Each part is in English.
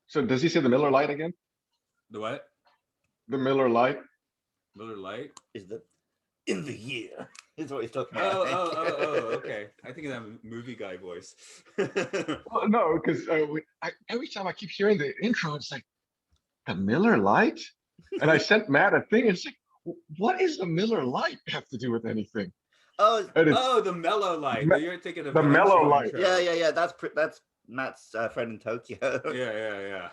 So does he say the Miller Lite again? The what? The Miller Lite? Miller Lite? Is the in the year is what he's talking Oh, about. I think. okay. I think of that movie guy voice. Well, no, because every time I keep hearing the intro, it's like the Miller Lite, and I sent Matt a thing. And it's like, what is the Miller Lite have to do with anything? Oh, And it's Oh, the Mellow Light. You're thinking of the the Mellow intro, Light. intro. yeah. That's Matt's friend in Tokyo. Yeah.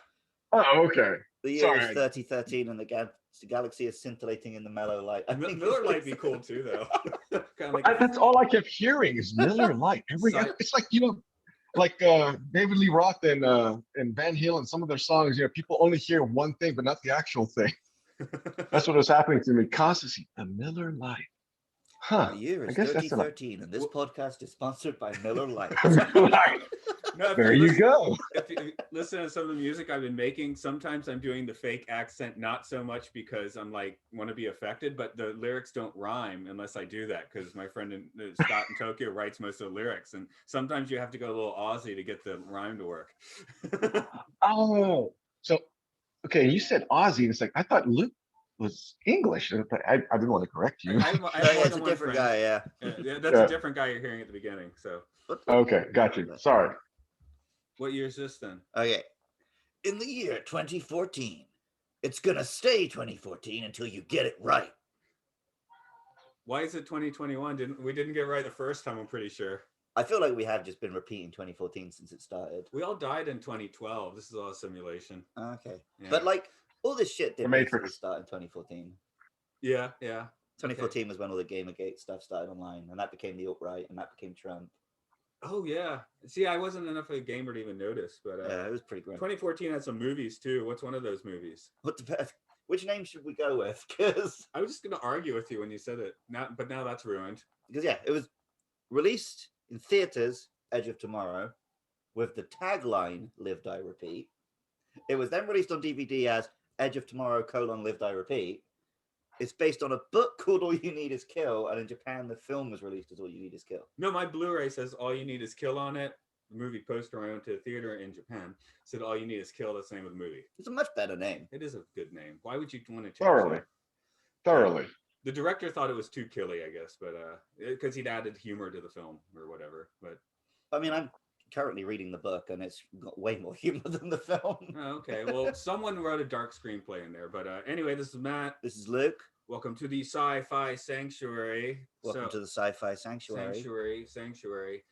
Oh, okay. The year Sorry. is 3013, and the galaxy is scintillating in the mellow light. I think Miller it's- Lite be cool too, though. Kind of like That's all I kept hearing is Miller Lite. It's like like David Lee Roth and Van Halen, some of their songs. People only hear one thing, but not the actual thing. That's what was happening to me constantly. The Miller Lite. Huh. The year I is guess that's 3013, and this podcast is sponsored by Miller Lite. Lite. No, There you go. If you listen to some of the music I've been making, sometimes I'm doing the fake accent, not so much because I'm like want to be affected, but the lyrics don't rhyme unless I do that, because my friend Scott in Tokyo writes most of the lyrics, and sometimes you have to go a little Aussie to get the rhyme to work. Oh, so okay. You said Aussie, and it's like I thought Luke was English. I didn't want to correct you. I have more It's than a one different friend. guy, yeah. That's Yeah. a different guy you're hearing at the beginning. So, Okay, got you. Sorry. what year is this then? Okay. In the year 2014, it's gonna stay 2014 until you get it right. Why is it 2021? We didn't get it right the first time, I'm pretty sure. I feel like we have just been repeating 2014 since it started. We all died in 2012. This is all a simulation. Okay. Yeah. But like all this shit The did Matrix. basically start in 2014. Yeah. 2014 was when all the Gamergate stuff started online, and that became the alt-right, and that became Trump. Oh yeah. See, I wasn't enough of a gamer to even notice, but Yeah, it was pretty great. 2014 had some movies too. What's one of those movies? Which name should we go with? Because I was just gonna argue with you when you said it. But now that's ruined. yeah, it was released in theaters, Edge of Tomorrow, with the tagline "Live Die Repeat." It was then released on DVD as Edge of Tomorrow: Live Die Repeat. It's based on a book called All You Need Is Kill, and in Japan, the film was released as All You Need Is Kill. No, my Blu-ray says All You Need Is Kill on it. The movie poster I went to a theater in Japan said All You Need Is Kill. That's the name of the movie. It's a much better name. It is a good name. Why would you want to change Thoroughly. that? Thoroughly. The director thought it was too killy, I guess, but because he'd added humor to the film or whatever. But I mean, I'm currently reading the book, and it's got way more humor than the film. okay, well, someone wrote a dark screenplay in there. But anyway, this is Matt. This is Luke. Welcome to the Sci-Fi Sanctuary. Welcome to the Sci-Fi Sanctuary. Sanctuary.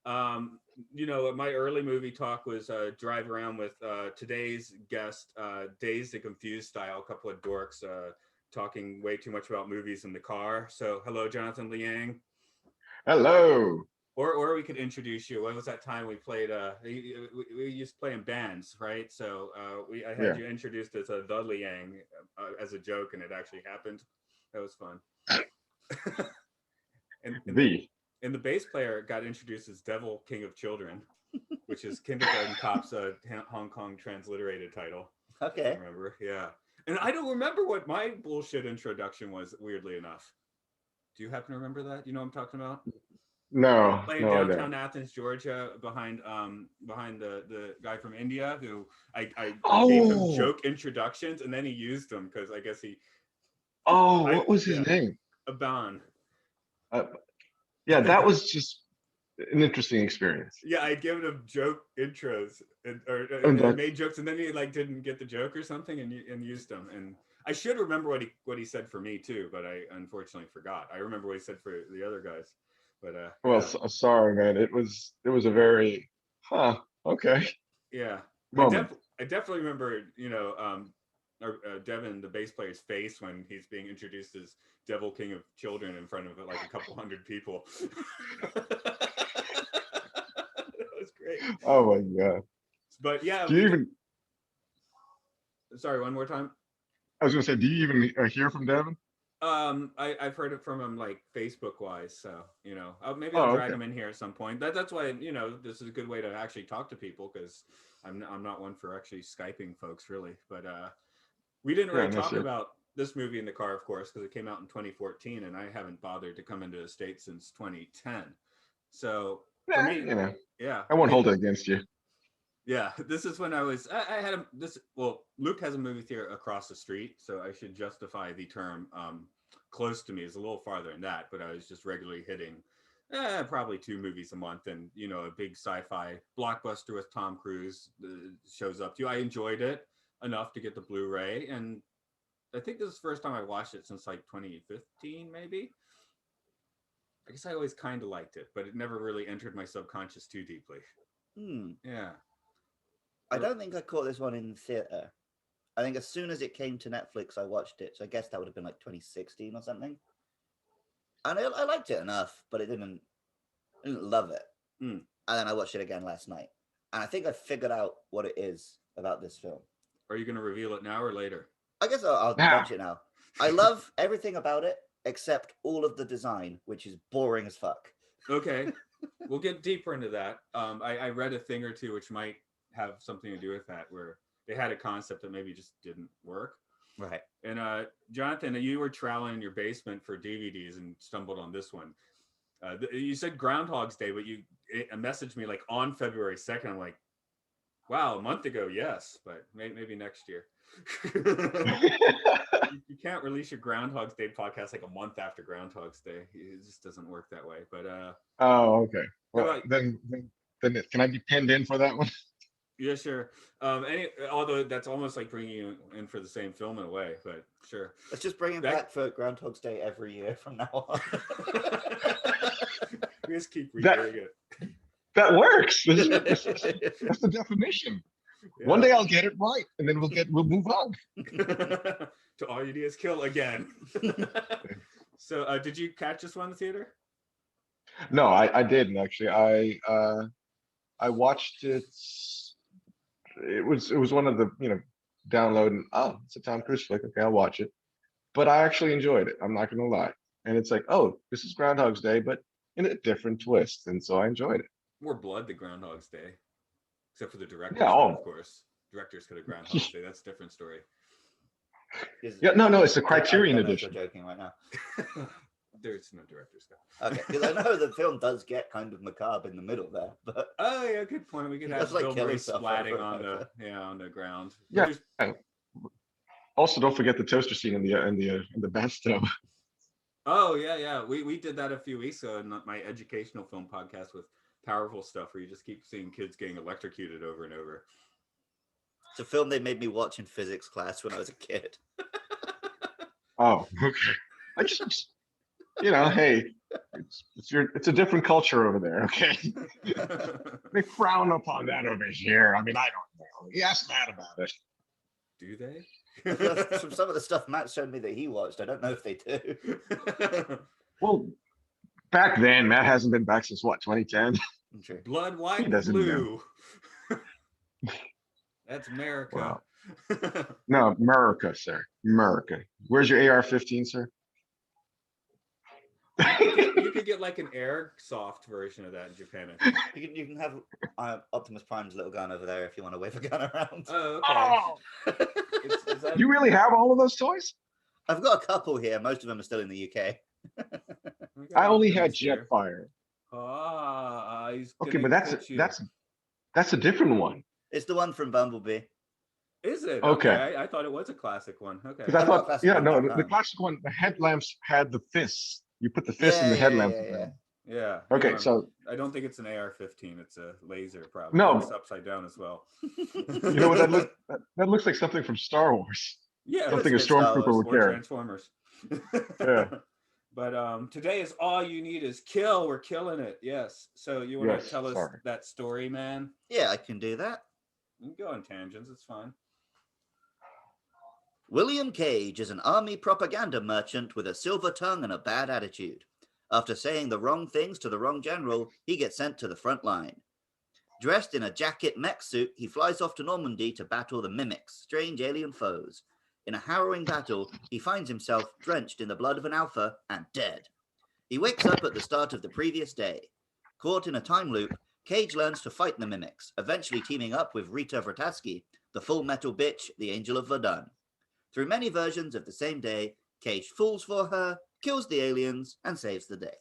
My early movie talk was drive around with today's guest, Dazed and Confused style, a couple of dorks talking way too much about movies in the car. So hello, Jonathan Liang. Hello. Or we could introduce you. When was that time we played? We used to play in bands, right? So I had you introduced as the Liang as a joke, and it actually happened. That was fun. and the bass player got introduced as Devil King of Children, which is Kindergarten Cop's Hong Kong transliterated title. Okay. I remember, yeah. And I don't remember what my bullshit introduction was, weirdly enough. Do you happen to remember that? You know what I'm talking about? No. Playing downtown Athens, Georgia, behind the guy from India who I gave him joke introductions, and then he used them because I guess he. What was his name? Aban. Yeah, that was just an interesting experience. Yeah, I'd given him joke intros and made jokes, and then he like didn't get the joke or something, and used them. And I should remember what he said for me too, but I unfortunately forgot. I remember what he said for the other guys. But sorry, man. It was a very okay. Yeah, Moment. I definitely remember Devin, the bass player's face when he's being introduced as Devil King of Children in front of like a couple hundred people. That was great. Oh my god. But yeah, sorry, one more time. I was gonna say, do you even hear from Devin? I've heard it from him like Facebook wise, so maybe I'll drag him in here at some point. That's why this is a good way to actually talk to people, because I'm not one for actually Skyping folks really. But we didn't really talk about this movie in the car, of course, because it came out in 2014, and I haven't bothered to come into the States since 2010. So for me, I won't hold it against you. Yeah, this is when I had well, Luke has a movie theater across the street, so I should justify the term close to me is a little farther than that, but I was just regularly hitting probably 2 movies a month, and a big sci-fi blockbuster with Tom Cruise shows up to you. I enjoyed it enough to get the Blu-ray, and I think this is the first time I watched it since like 2015, maybe. I guess I always kind of liked it, but it never really entered my subconscious too deeply. Yeah. I don't think I caught this one in the theater. I think as soon as it came to Netflix, I watched it. So I guess that would have been like 2016 or something. And I liked it enough, but I didn't love it. And then I watched it again last night. And I think I figured out what it is about this film. Are you going to reveal it now or later? I guess I'll launch it now. I love everything about it, except all of the design, which is boring as fuck. Okay. We'll get deeper into that. I read a thing or two which might have something to do with that, where they had a concept that maybe just didn't work. Right. And Jonathan, you were troweling in your basement for DVDs and stumbled on this one. You said Groundhog's Day, but you messaged me like on February 2nd. I'm like, wow, a month ago, yes, but maybe next year. You can't release your Groundhog's Day podcast like a month after Groundhog's Day. It just doesn't work that way. But oh, okay. Well, then can I be pinned in for that one? Yeah, sure. Although that's almost like bringing you in for the same film in a way, but sure. Let's just bring him back for Groundhog's Day every year from now on. We just keep redoing it. That works. That's the definition. Yeah. One day I'll get it right, and then we'll move on. To All You Do Is Kill again. So, did you catch this one in the theater? No, I didn't actually. I watched it. It was one of the downloading. Oh, it's a Tom Cruise flick. Okay, I'll watch it. But I actually enjoyed it. I'm not gonna lie. And it's like, oh, this is Groundhog's Day, but in a different twist, and so I enjoyed it. More blood than Groundhog's Day, except for the director. Yeah, of course. Directors could have Groundhog's Day. That's a different story. Yeah, no, it's a Criterion edition. You're joking right now. There's no director's cut. Okay, because I know the film does get kind of macabre in the middle there, but oh yeah, good point. We could have Bill Murray splatting on the ground. Yeah. Also, don't forget the toaster scene in the bathtub. Oh yeah. We did that a few weeks ago in my educational film podcast with Powerful Stuff, where you just keep seeing kids getting electrocuted over and over. It's a film they made me watch in physics class when I was a kid. Oh, okay. I just, hey, it's a different culture over there, okay? They frown upon that over here. I mean, I don't know. He asked Matt about it. Do they? From some of the stuff Matt showed me that he watched, I don't know if they do. Well, back then, Matt hasn't been back since what, 2010? True. Blood, white, and blue. That's America. Wow. No, America, sir. America. Where's your AR-15, sir? You could get like an airsoft version of that in Japan. You can have Optimus Prime's little gun over there if you want to wave a gun around. Oh, okay. You really have all of those toys? I've got a couple here. Most of them are still in the UK. I only had Jetfire. Okay, but that's a different one. It's the one from Bumblebee. Is it? Okay. I thought it was a classic one. Okay. Because I thought, the classic one, the headlamps had the fists. You put the fist in the headlamp. Yeah. Okay, so I don't think it's an AR-15. It's a laser, probably. No, it's upside down as well. You know what that looks like something from Star Wars. Yeah, something a stormtrooper would carry. Transformers. Yeah. But today is All You Need Is Kill. We're killing it. Yes. So you want to tell us that story, man? Yeah, I can do that. You can go on tangents. It's fine. William Cage is an army propaganda merchant with a silver tongue and a bad attitude. After saying the wrong things to the wrong general, he gets sent to the front line. Dressed in a jacket mech suit, he flies off to Normandy to battle the Mimics, strange alien foes. In a harrowing battle, he finds himself drenched in the blood of an alpha and dead. He wakes up at the start of the previous day. Caught in a time loop, Cage learns to fight the Mimics, eventually teaming up with Rita Vrataski, the full metal bitch, the Angel of Verdun. Through many versions of the same day, Cage falls for her, kills the aliens, and saves the day.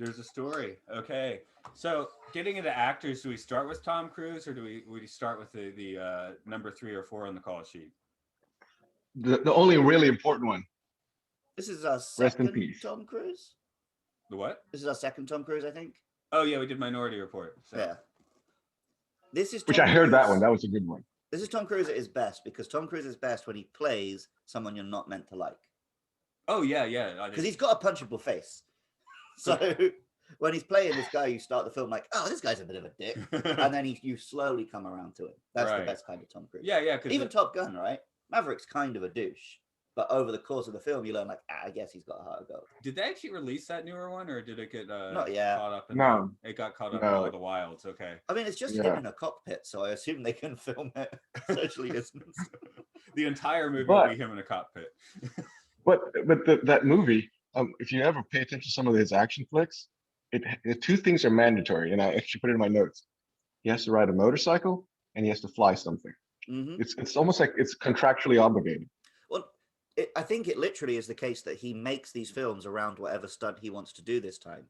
There's a story. Okay. So, getting into actors, do we start with Tom Cruise, or do we start with the number 3 or 4 on the call sheet? The only really important one. This is our Rest in second peace. Tom Cruise. The what? This is our second Tom Cruise, I think. Oh yeah, we did Minority Report. So. Yeah. This is Tom Which I heard Cruise. that one. That was a good one. This is Tom Cruise at his best, because Tom Cruise is best when he plays someone you're not meant to like. Oh yeah. Because he's got a punchable face. So when he's playing this guy, you start the film like, oh, this guy's a bit of a dick, and then you slowly come around to him. That's the best kind of Tom Cruise. Yeah. Even Top Gun, right? Maverick's kind of a douche, but over the course of the film, you learn like, I guess he's got a heart of gold. Did they actually release that newer one, or did it get not yet? Caught up in it got caught up in all the wilds. Okay. I mean, it's just him in a cockpit, so I assume they can film it socially distanced. The entire movie will be him in a cockpit. but that movie, if you ever pay attention to some of his action flicks, two things are mandatory, and I actually put it in my notes. He has to ride a motorcycle, and he has to fly something. Mm-hmm. It's almost like it's contractually obligated. Well, I think it literally is the case that he makes these films around whatever stunt he wants to do this time.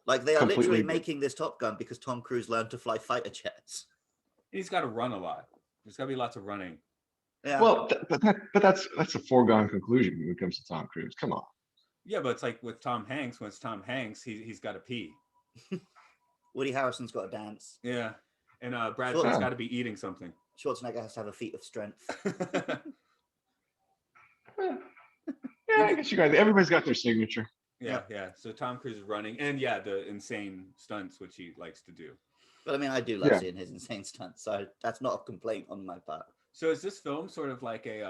Like they are literally making this Top Gun because Tom Cruise learned to fly fighter jets. He's got to run a lot. There's got to be lots of running. Yeah. Well, but that's a foregone conclusion when it comes to Tom Cruise. Come on. Yeah, but it's like with Tom Hanks. When it's Tom Hanks, he's got to pee. Woody Harrelson's got to dance. Yeah. And Brad Pitt's got to be eating something. Schwarzenegger has to have a feat of strength. Yeah, I guess you guys, everybody's got their signature. Yeah. So Tom Cruise is running, and the insane stunts, which he likes to do. But I mean, I do love seeing his insane stunts, so that's not a complaint on my part. So is this film sort of like a,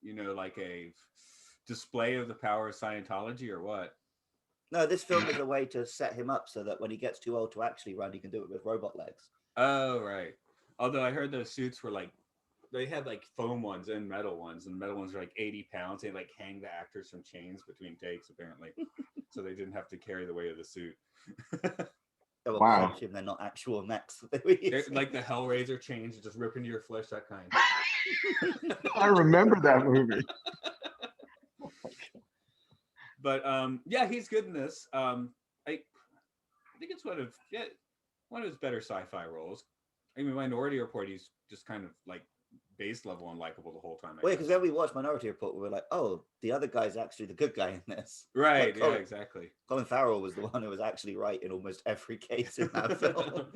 like a display of the power of Scientology, or what? No, this film is a way to set him up so that when he gets too old to actually run, he can do it with robot legs. Oh, right. Although I heard those suits were like, they had like foam ones and metal ones, and metal ones are like 80 pounds. They like hang the actors from chains between takes, apparently. So they didn't have to carry the weight of the suit. Wow. They're not actual mechs. They're like the Hellraiser chains, just rip into your flesh, that kind. I remember that movie. But he's good in this. I think it's one of his better sci-fi roles. I mean, Minority Report, he's just kind of like base level unlikable the whole time. Wait, because when we watched Minority Report, we were like, oh, the other guy's actually the good guy in this. Right, like exactly. Colin Farrell was the one who was actually right in almost every case in that film.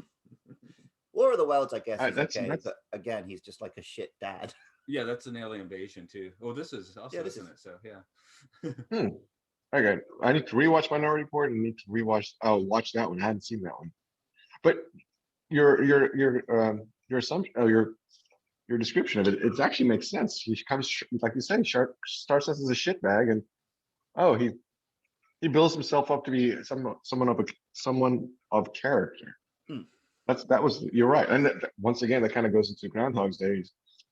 War of the Worlds, I guess, is okay, but again, he's just like a shit dad. Yeah, that's an alien invasion too. Well, this is also, isn't it? So, yeah. Okay, I need to rewatch Minority Report and need to watch that one. I hadn't seen that one. But your assumption, your description of it actually makes sense. He comes, like you say, starts as a shitbag, and he builds himself up to be someone of character. You're right. And once again, that kind of goes into Groundhog's Day.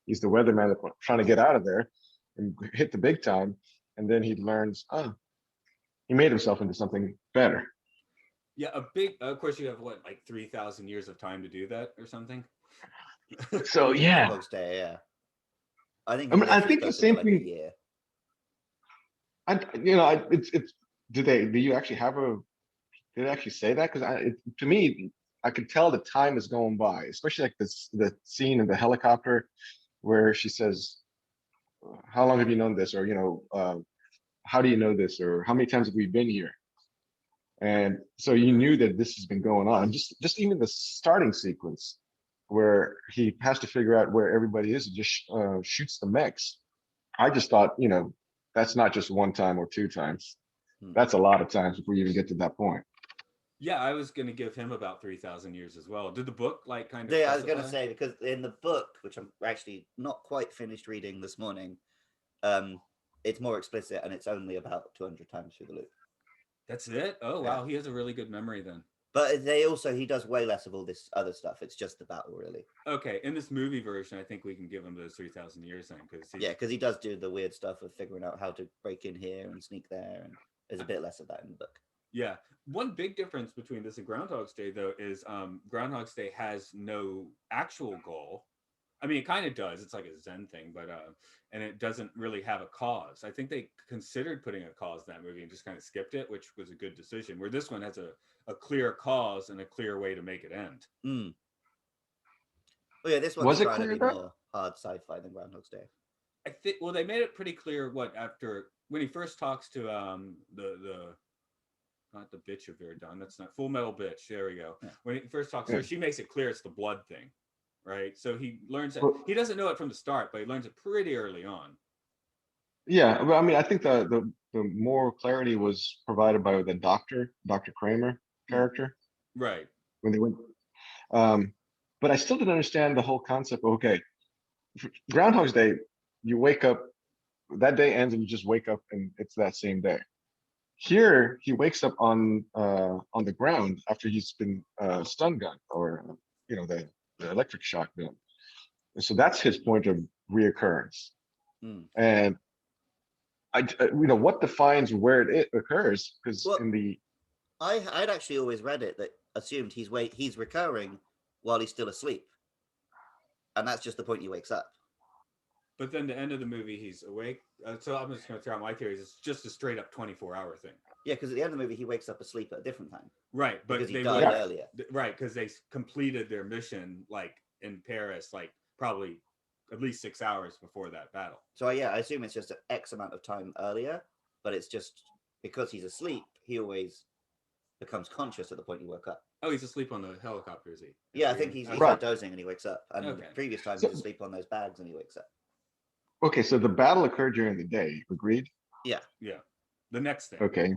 He's the weatherman that's trying to get out of there and hit the big time, and then he learns, he made himself into something better. Yeah, of course, you have what, like 3,000 years of time to do that or something. So yeah, I think the same thing. Do you actually have did they actually say that? Because to me, I could tell the time is going by, especially like the scene in the helicopter where she says, how long have you known this? Or, how do you know this? Or how many times have we been here? And so you knew that this has been going on. Just even the starting sequence where he has to figure out where everybody is and just shoots the mechs. I just thought, that's not just one time or two times. That's a lot of times before you even get to that point. Yeah, I was going to give him about 3,000 years as well. Did the book kind of? Yeah, I was going to say, because in the book, which I'm actually not quite finished reading this morning, it's more explicit and it's only about 200 times through the loop. That's it? Oh, wow. He has a really good memory then. But he does way less of all this other stuff. It's just the battle, really. Okay, in this movie version, I think we can give him those 3,000 years then. Because he does do the weird stuff of figuring out how to break in here and sneak there, and there's a bit less of that in the book. Yeah. One big difference between this and Groundhog's Day, though, is Groundhog's Day has no actual goal. I mean, it kind of does. It's like a Zen thing, but and it doesn't really have a cause. I think they considered putting a cause in that movie and just kind of skipped it, which was a good decision. Where this one has a clear cause and a clear way to make it end. Mm. Well, yeah, this one's Was it trying to clear be that? more hard sci-fi than Groundhog's Day. I think. Well, they made it pretty clear what after when he first talks to the not the bitch of Verdun. That's not Full Metal Bitch. There we go. Yeah. When he first talks to her, she makes it clear it's the blood thing, right? So he learns that he doesn't know it from the start, but he learns it pretty early on. Yeah, but I mean, I think the more clarity was provided by the Dr. Kramer character, right? When they went, but I still didn't understand the whole concept. Okay, Groundhog's Day, you wake up, that day ends, and you just wake up, and it's that same day. Here, he wakes up on the ground after he's been stun gunned, or the electric shock gun. And so that's his point of reoccurrence. And what defines where it occurs? Because I'd actually always read it that assumed he's recurring while he's still asleep, and that's just the point he wakes up. But then the end of the movie, he's awake. So I'm just going to throw out my theories. It's just a straight up 24-hour thing. Yeah, because at the end of the movie, he wakes up asleep at a different time. Right, but because he died earlier. Right, because they completed their mission like in Paris, like probably at least 6 hours before that battle. So I assume it's just an X amount of time earlier, but it's just because he's asleep, he always becomes conscious at the point he woke up. Oh, he's asleep on the helicopter, is he? Yeah, I think he's like dozing and he wakes up. And the previous time he's asleep on those bags and he wakes up. Okay, so the battle occurred during the day. Agreed? Yeah. Yeah. The next day. Okay.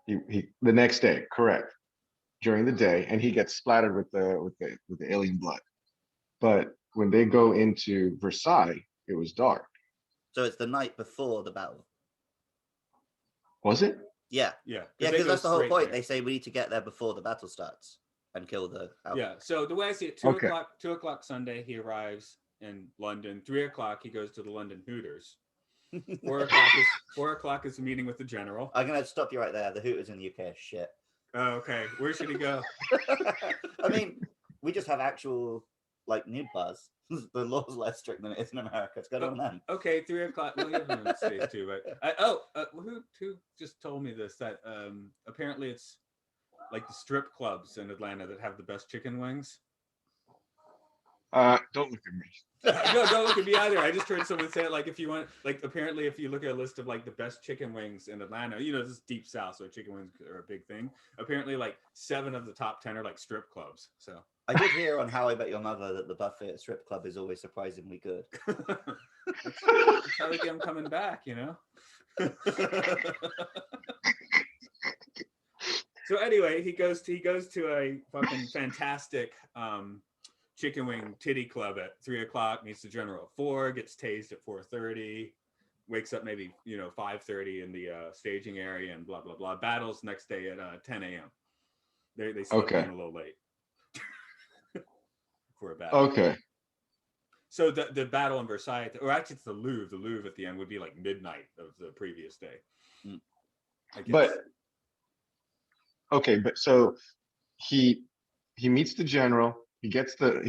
He the next day, correct. During the day, and he gets splattered with the alien blood. But when they go into Versailles, it was dark. So it's the night before the battle. Was it? Yeah. Yeah. Yeah, because that's the whole point. They say we need to get there before the battle starts and kill the Alpha. Yeah. So the way I see it, 2 o'clock Sunday, he arrives in London. 3 o'clock, he goes to the London Hooters. 4 o'clock is a meeting with the general. I'm gonna stop you right there. The Hooters in the UK are shit. Oh, okay. Where should he go? I mean, we just have actual like nude bars. The law's less strict than it is in America. It's got on them. Okay, 3 o'clock. No, you have them in the States too, but who just told me this? That apparently it's like the strip clubs in Atlanta that have the best chicken wings. Don't look at me. No, don't look at me either. I just heard someone say it. Like, if you want, like, apparently, if you look at a list of like the best chicken wings in Atlanta, this is deep south, so chicken wings are a big thing. Apparently, like 7 of the top 10 are like strip clubs. So I did hear on How I Met Your Mother that the buffet at strip club is always surprisingly good. That's how they get them coming back, So anyway, he goes to a fucking fantastic chicken wing titty club at 3 o'clock, meets the general at 4, gets tased at 4:30, wakes up maybe 5:30 in the staging area, and blah blah blah. Battles next day at 10 a.m. They slept in a little late for a battle. Okay. So the battle in Versailles, or actually it's the Louvre. The Louvre at the end would be like midnight of the previous day. I guess. But okay, but so he meets the general. He gets the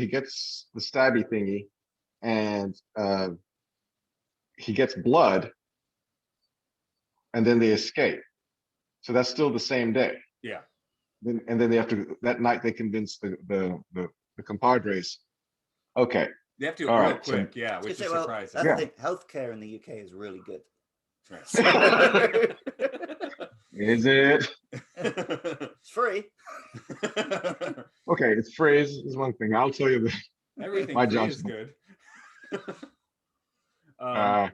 stabby thingy, and he gets blood, and then they escape. So that's still the same day. Yeah. And then they have to, that night they convince the compadres. Okay. They have to do it real quick, yeah, which is surprising. That's the thing. Healthcare in the UK is really good. Right. Is it? It's free. Okay, it's free is one thing. I'll tell you that. Everything my job is good. Yeah.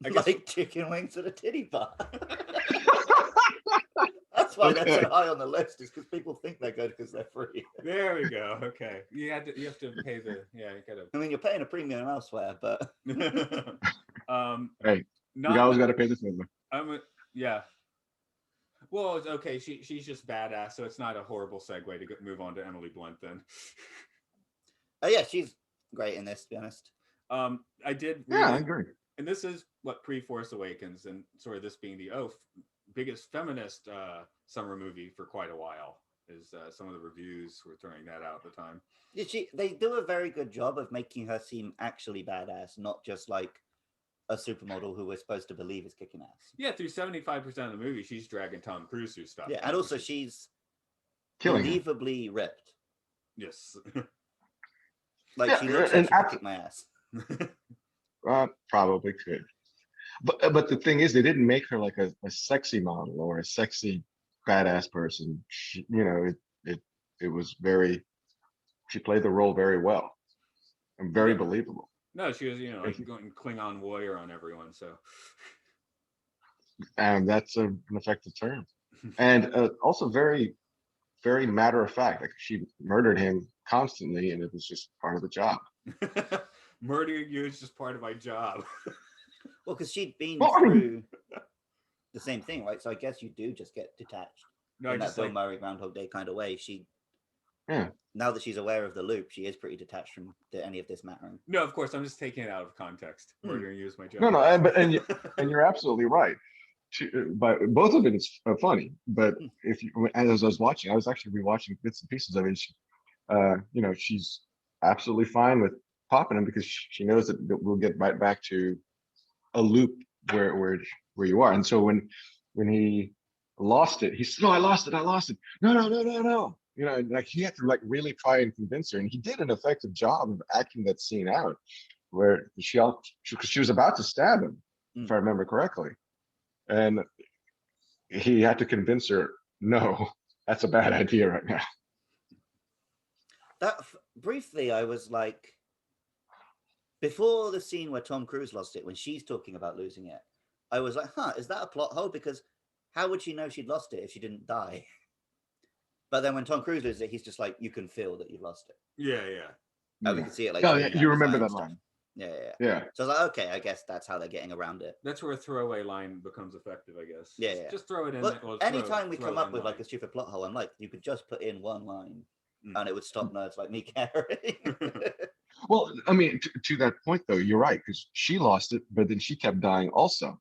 Like chicken wings at a titty bar. That's why they're so high on the list, is because people think they're good because they're free. There we go. Okay. You have to pay you gotta. I mean, you're paying a premium elsewhere, but hey, you always got to pay the silver. Yeah. Well, it's okay. She's just badass, so it's not a horrible segue to move on to Emily Blunt then. Oh yeah, she's great in this, to be honest. I did. I agree. And this is what pre-Force Awakens, and sort of this being the biggest feminist summer movie for quite a while. Is some of the reviews were throwing that out at the time. Yeah, they do a very good job of making her seem actually badass, not just like a supermodel who we're supposed to believe is kicking ass. Yeah, through 75% of the movie, she's dragging Tom Cruise through stuff. Yeah, and also she's killing believably ripped. Yes. Like, yeah, she looks like she could kick my ass. Probably could. But the thing is, they didn't make her like a sexy model or a sexy badass person. She, you know, it was very. She played the role very well and very believable. No, she was, you know, like going Klingon warrior on everyone. So, and that's an effective term, and also very, very matter of fact. Like, she murdered him constantly, and it was just part of the job. Murdering you is just part of my job. Well, because she'd been through the same thing, right? So I guess you do just get detached in that Bill Murray Groundhog Day kind of way. Now that she's aware of the loop, she is pretty detached from any of this mattering. No, of course, I'm just taking it out of context. Murdering you is my job. No, and you're absolutely right. But both of it is funny. But as I was watching, I was actually rewatching bits and pieces of it. You know, she's absolutely fine with popping him because she knows that we'll get right back to a loop where you are. And so when he lost it, he said, "No, I lost it. No. You know, like, he had to like really try and convince her, and he did an effective job of acting that scene out, where she was about to stab him, if I remember correctly, and he had to convince her, no, that's a bad idea right now. That briefly, I was like, before the scene where Tom Cruise lost it, when she's talking about losing it, I was like, is that a plot hole? Because how would she know she'd lost it if she didn't die? But then when Tom Cruise loses it, he's just like, you can feel that you've lost it. Yeah. And we can see it like. Oh, yeah, you remember that line. Yeah. So I was like, okay, I guess that's how they're getting around it. That's where a throwaway line becomes effective, I guess. Yeah. Just throw it in. But anytime we come up with like a stupid plot hole, I'm like, you could just put in one line and it would stop nerds like me caring. Well, I mean, to that point though, you're right, because she lost it, but then she kept dying also,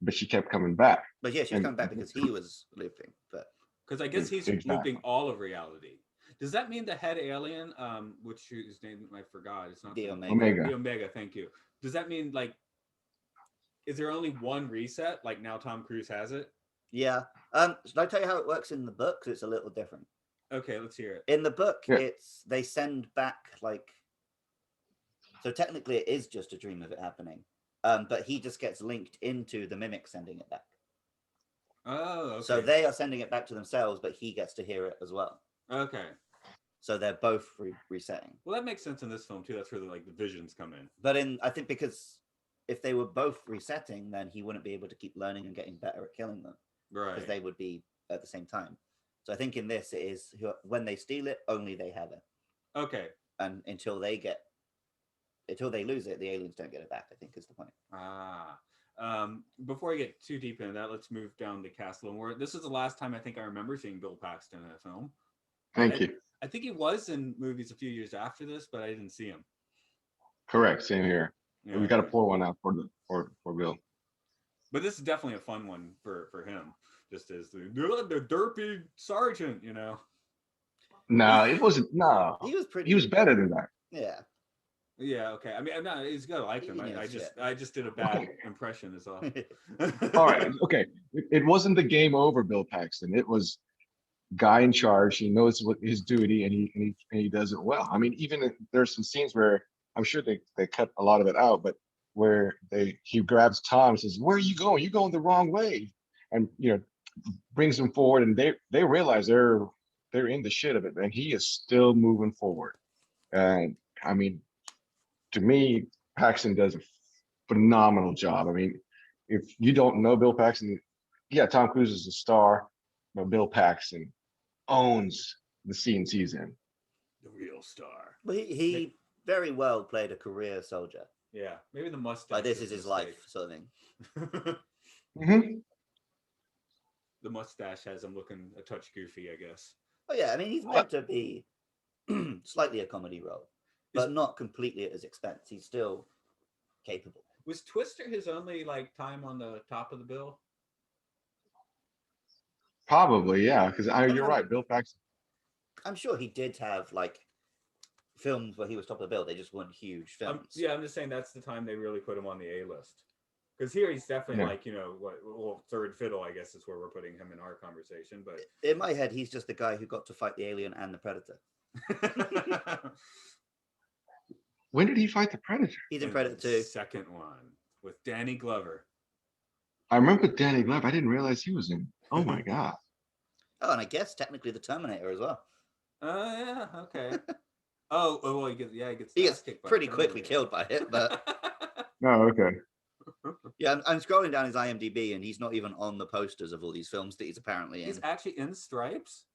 but she kept coming back. But yeah, she was coming back because he was looping. But because I guess he's looping all of reality. Does that mean the head alien, which his name I forgot, it's not the Omega. The Omega, thank you. Does that mean, like, is there only one reset? Like, now Tom Cruise has it? Yeah. Should I tell you how it works in the book? Because it's a little different. Okay, let's hear it. In the book, they send back like. So technically, it is just a dream of it happening, but he just gets linked into the mimic sending it back. Oh, okay. So they are sending it back to themselves, but he gets to hear it as well. Okay. So they're both resetting. Well, that makes sense in this film too. That's where the visions come in. But I think because if they were both resetting, then he wouldn't be able to keep learning and getting better at killing them, right? Because they would be at the same time. So I think in this it is when they steal it, only they have it. Okay. And until they lose it, the aliens don't get it back, I think is the point. Before I get too deep into that, let's move down the cast a little more. This is the last time I think I remember seeing Bill Paxton in a film. Thank you. I think he was in movies a few years after this, but I didn't see him. Correct. Same here. Yeah, we got to pour one out for Bill. But this is definitely a fun one for him, just as the derpy sergeant, you know. No, it wasn't. No, he was pretty. He was better than that. Yeah. Yeah. Okay. I mean, he's good. I like him. I just did a bad impression. Is all. All right. Okay. It wasn't the game over Bill Paxton. It was guy in charge. He knows what his duty, and he does it well. I mean, even there's some scenes where I'm sure they cut a lot of it out, but where he grabs Tom and says, "Where are you going? You're going the wrong way," and brings him forward, and they realize they're in the shit of it, and he is still moving forward. And I mean, to me, Paxton does a phenomenal job. I mean, if you don't know Bill Paxton, yeah, Tom Cruise is a star, but Bill Paxton owns the scenes he's in. The real star. Well, he very well played a career soldier. Yeah, maybe the mustache. Like, this is his life, sort of thing. Mm-hmm. The mustache has him looking a touch goofy, I guess. Oh yeah, I mean, he's meant to be slightly a comedy role, but not completely at his expense. He's still capable. Was Twister his only time on the top of the bill? Probably, yeah, because you're right. Bill Paxton I'm sure he did have like films where he was top of the bill. They just weren't huge films. Yeah, I'm just saying that's the time they really put him on the A list. Because here he's definitely like, third fiddle, I guess is where we're putting him in our conversation. But in my head, he's just the guy who got to fight the alien and the Predator. When did he fight the Predator? He's in Predator 2. Second one with Danny Glover. I remember Danny Glover. I didn't realize he was in. Oh my god. Oh, and I guess technically the Terminator as well. Oh yeah, okay. Well, he gets pretty quickly killed by it, but oh, okay. Yeah, I'm scrolling down his IMDb, and he's not even on the posters of all these films that he's apparently in. He's actually in Stripes.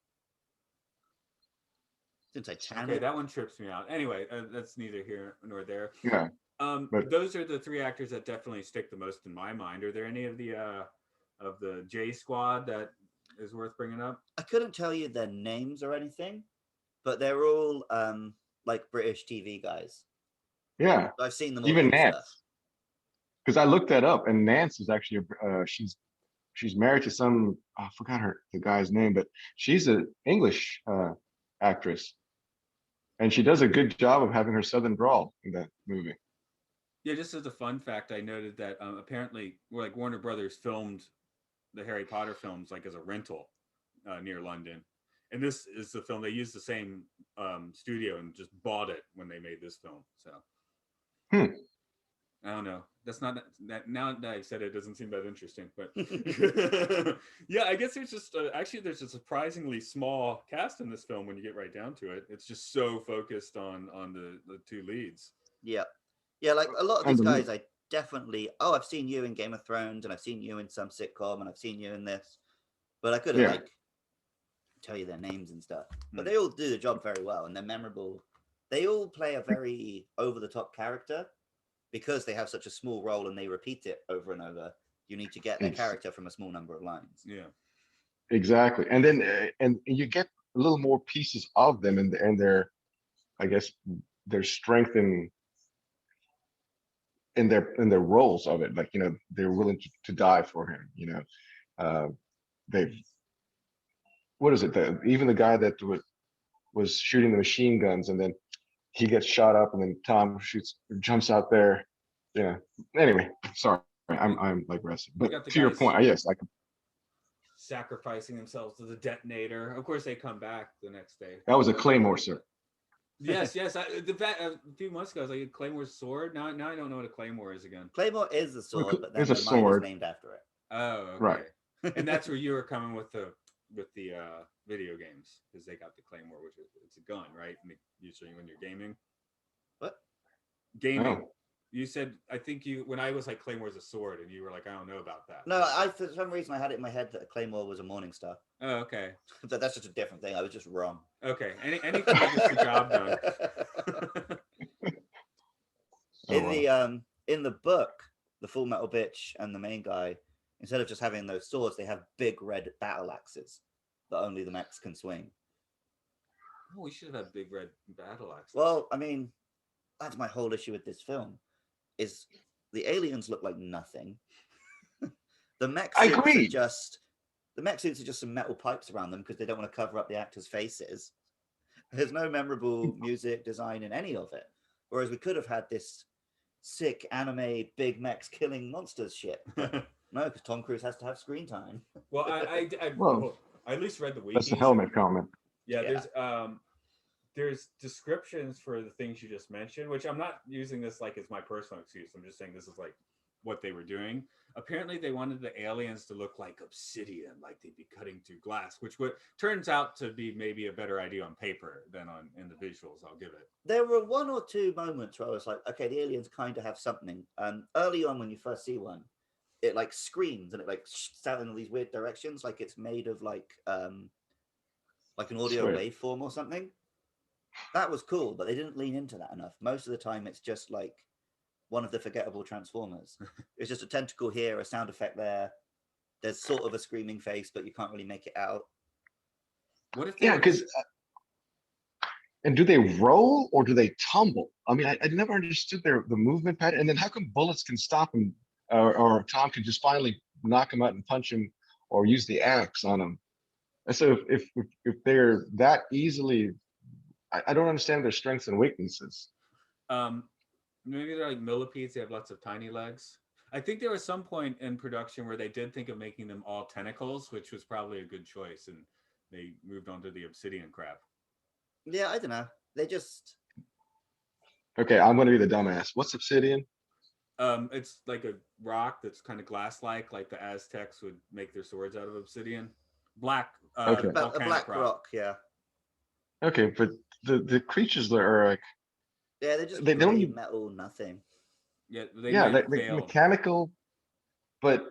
Since Titanic. Okay, that one trips me out. Anyway, that's neither here nor there. Yeah. Those are the three actors that definitely stick the most in my mind. Are there any of the J Squad that is worth bringing up? I couldn't tell you their names or anything, but they're all like British TV guys. Yeah. I've seen them all. Even Nance. Because I looked that up, and Nance is actually she's married to some, I forgot the guy's name, but she's an English actress, and she does a good job of having her Southern drawl in that movie. Yeah, just as a fun fact, I noted that apparently, like Warner Brothers filmed the Harry Potter films like as a rental near London, and this is the film they used the same studio and just bought it when they made this film. So. I don't know. That's not that. Now that I said it, doesn't seem that interesting. But yeah, I guess there's just there's a surprisingly small cast in this film when you get right down to it. It's just so focused on the two leads. Yeah, like a lot of these guys, I definitely. Oh, I've seen you in Game of Thrones, and I've seen you in some sitcom, and I've seen you in this. But I couldn't like tell you their names and stuff. But they all do the job very well, and they're memorable. They all play a very over-the-top character. Because they have such a small role and they repeat it over and over, you need to get their character from a small number of lines. Yeah, exactly. And then and you get a little more pieces of them and their, I guess, their strength in their roles of it. Like, they're willing to die for him. They've, what is it? Even the guy that was shooting the machine guns, and then he gets shot up, and then Tom jumps out there. Yeah. Anyway, sorry, I'm like resting. But to your point, yes, I can. Sacrificing themselves to the detonator. Of course, they come back the next day. That was a claymore, sir. Yes. A few months ago, I was like, Claymore's sword. Now I don't know what a claymore is again. Claymore is a sword, but then it's a sword named after it. Oh, okay. Right. And that's where you were coming with the video games, because they got the claymore, which it's a gun, right? Usually when you're gaming. What? Gaming. Oh. You said, I think when I was like Claymore's a sword, and you were like, I don't know about that. No, for some reason I had it in my head that a claymore was a morning star. Oh, okay. That's just a different thing. I was just wrong. Okay. Anything that gets the job done. In the book, the Full Metal Bitch and the main guy, instead of just having those swords, they have big red battle axes that only the mechs can swing. Oh, we should have had big red battle axes. Well, I mean, that's my whole issue with this film. Is the aliens look like nothing. The mech suits are just some metal pipes around them because they don't want to cover up the actors' faces. There's no memorable music design in any of it. Whereas we could have had this sick anime big mechs killing monsters shit. But no, because Tom Cruise has to have screen time. Well, I at least read the wikis. That's the helmet comment. Yeah, there's descriptions for the things you just mentioned, which I'm not using this like as my personal excuse. I'm just saying this is like what they were doing. Apparently they wanted the aliens to look like obsidian, like they'd be cutting through glass, which turns out to be maybe a better idea on paper than in the visuals. I'll give it. There were one or two moments where I was like, okay, the aliens kind of have something. Early on when you first see one, it like screams and it like shoots out in all these weird directions, like it's made of like an audio waveform or something. That was cool, but they didn't lean into that enough. Most of the time, it's just like one of the forgettable Transformers. It's just a tentacle here, a sound effect there. There's sort of a screaming face, but you can't really make it out. What if? Because and do they roll or do they tumble? I mean, I never understood the movement pattern. And then how come bullets can stop him, or Tom can just finally knock him out and punch him, or use the axe on him? And so if they're that easily, I don't understand their strengths and weaknesses. Maybe they're like millipedes. They have lots of tiny legs. I think there was some point in production where they did think of making them all tentacles, which was probably a good choice, and they moved on to the obsidian crap. Yeah, I don't know. They just. Okay, I'm going to be the dumbass. What's obsidian? It's like a rock that's kind of glass-like the Aztecs would make their swords out of obsidian. Black, Okay. A black rock, yeah. Okay, but the creatures that are like, yeah, they're just they don't gray even, metal nothing. Yeah, they yeah, might they fail. mechanical, but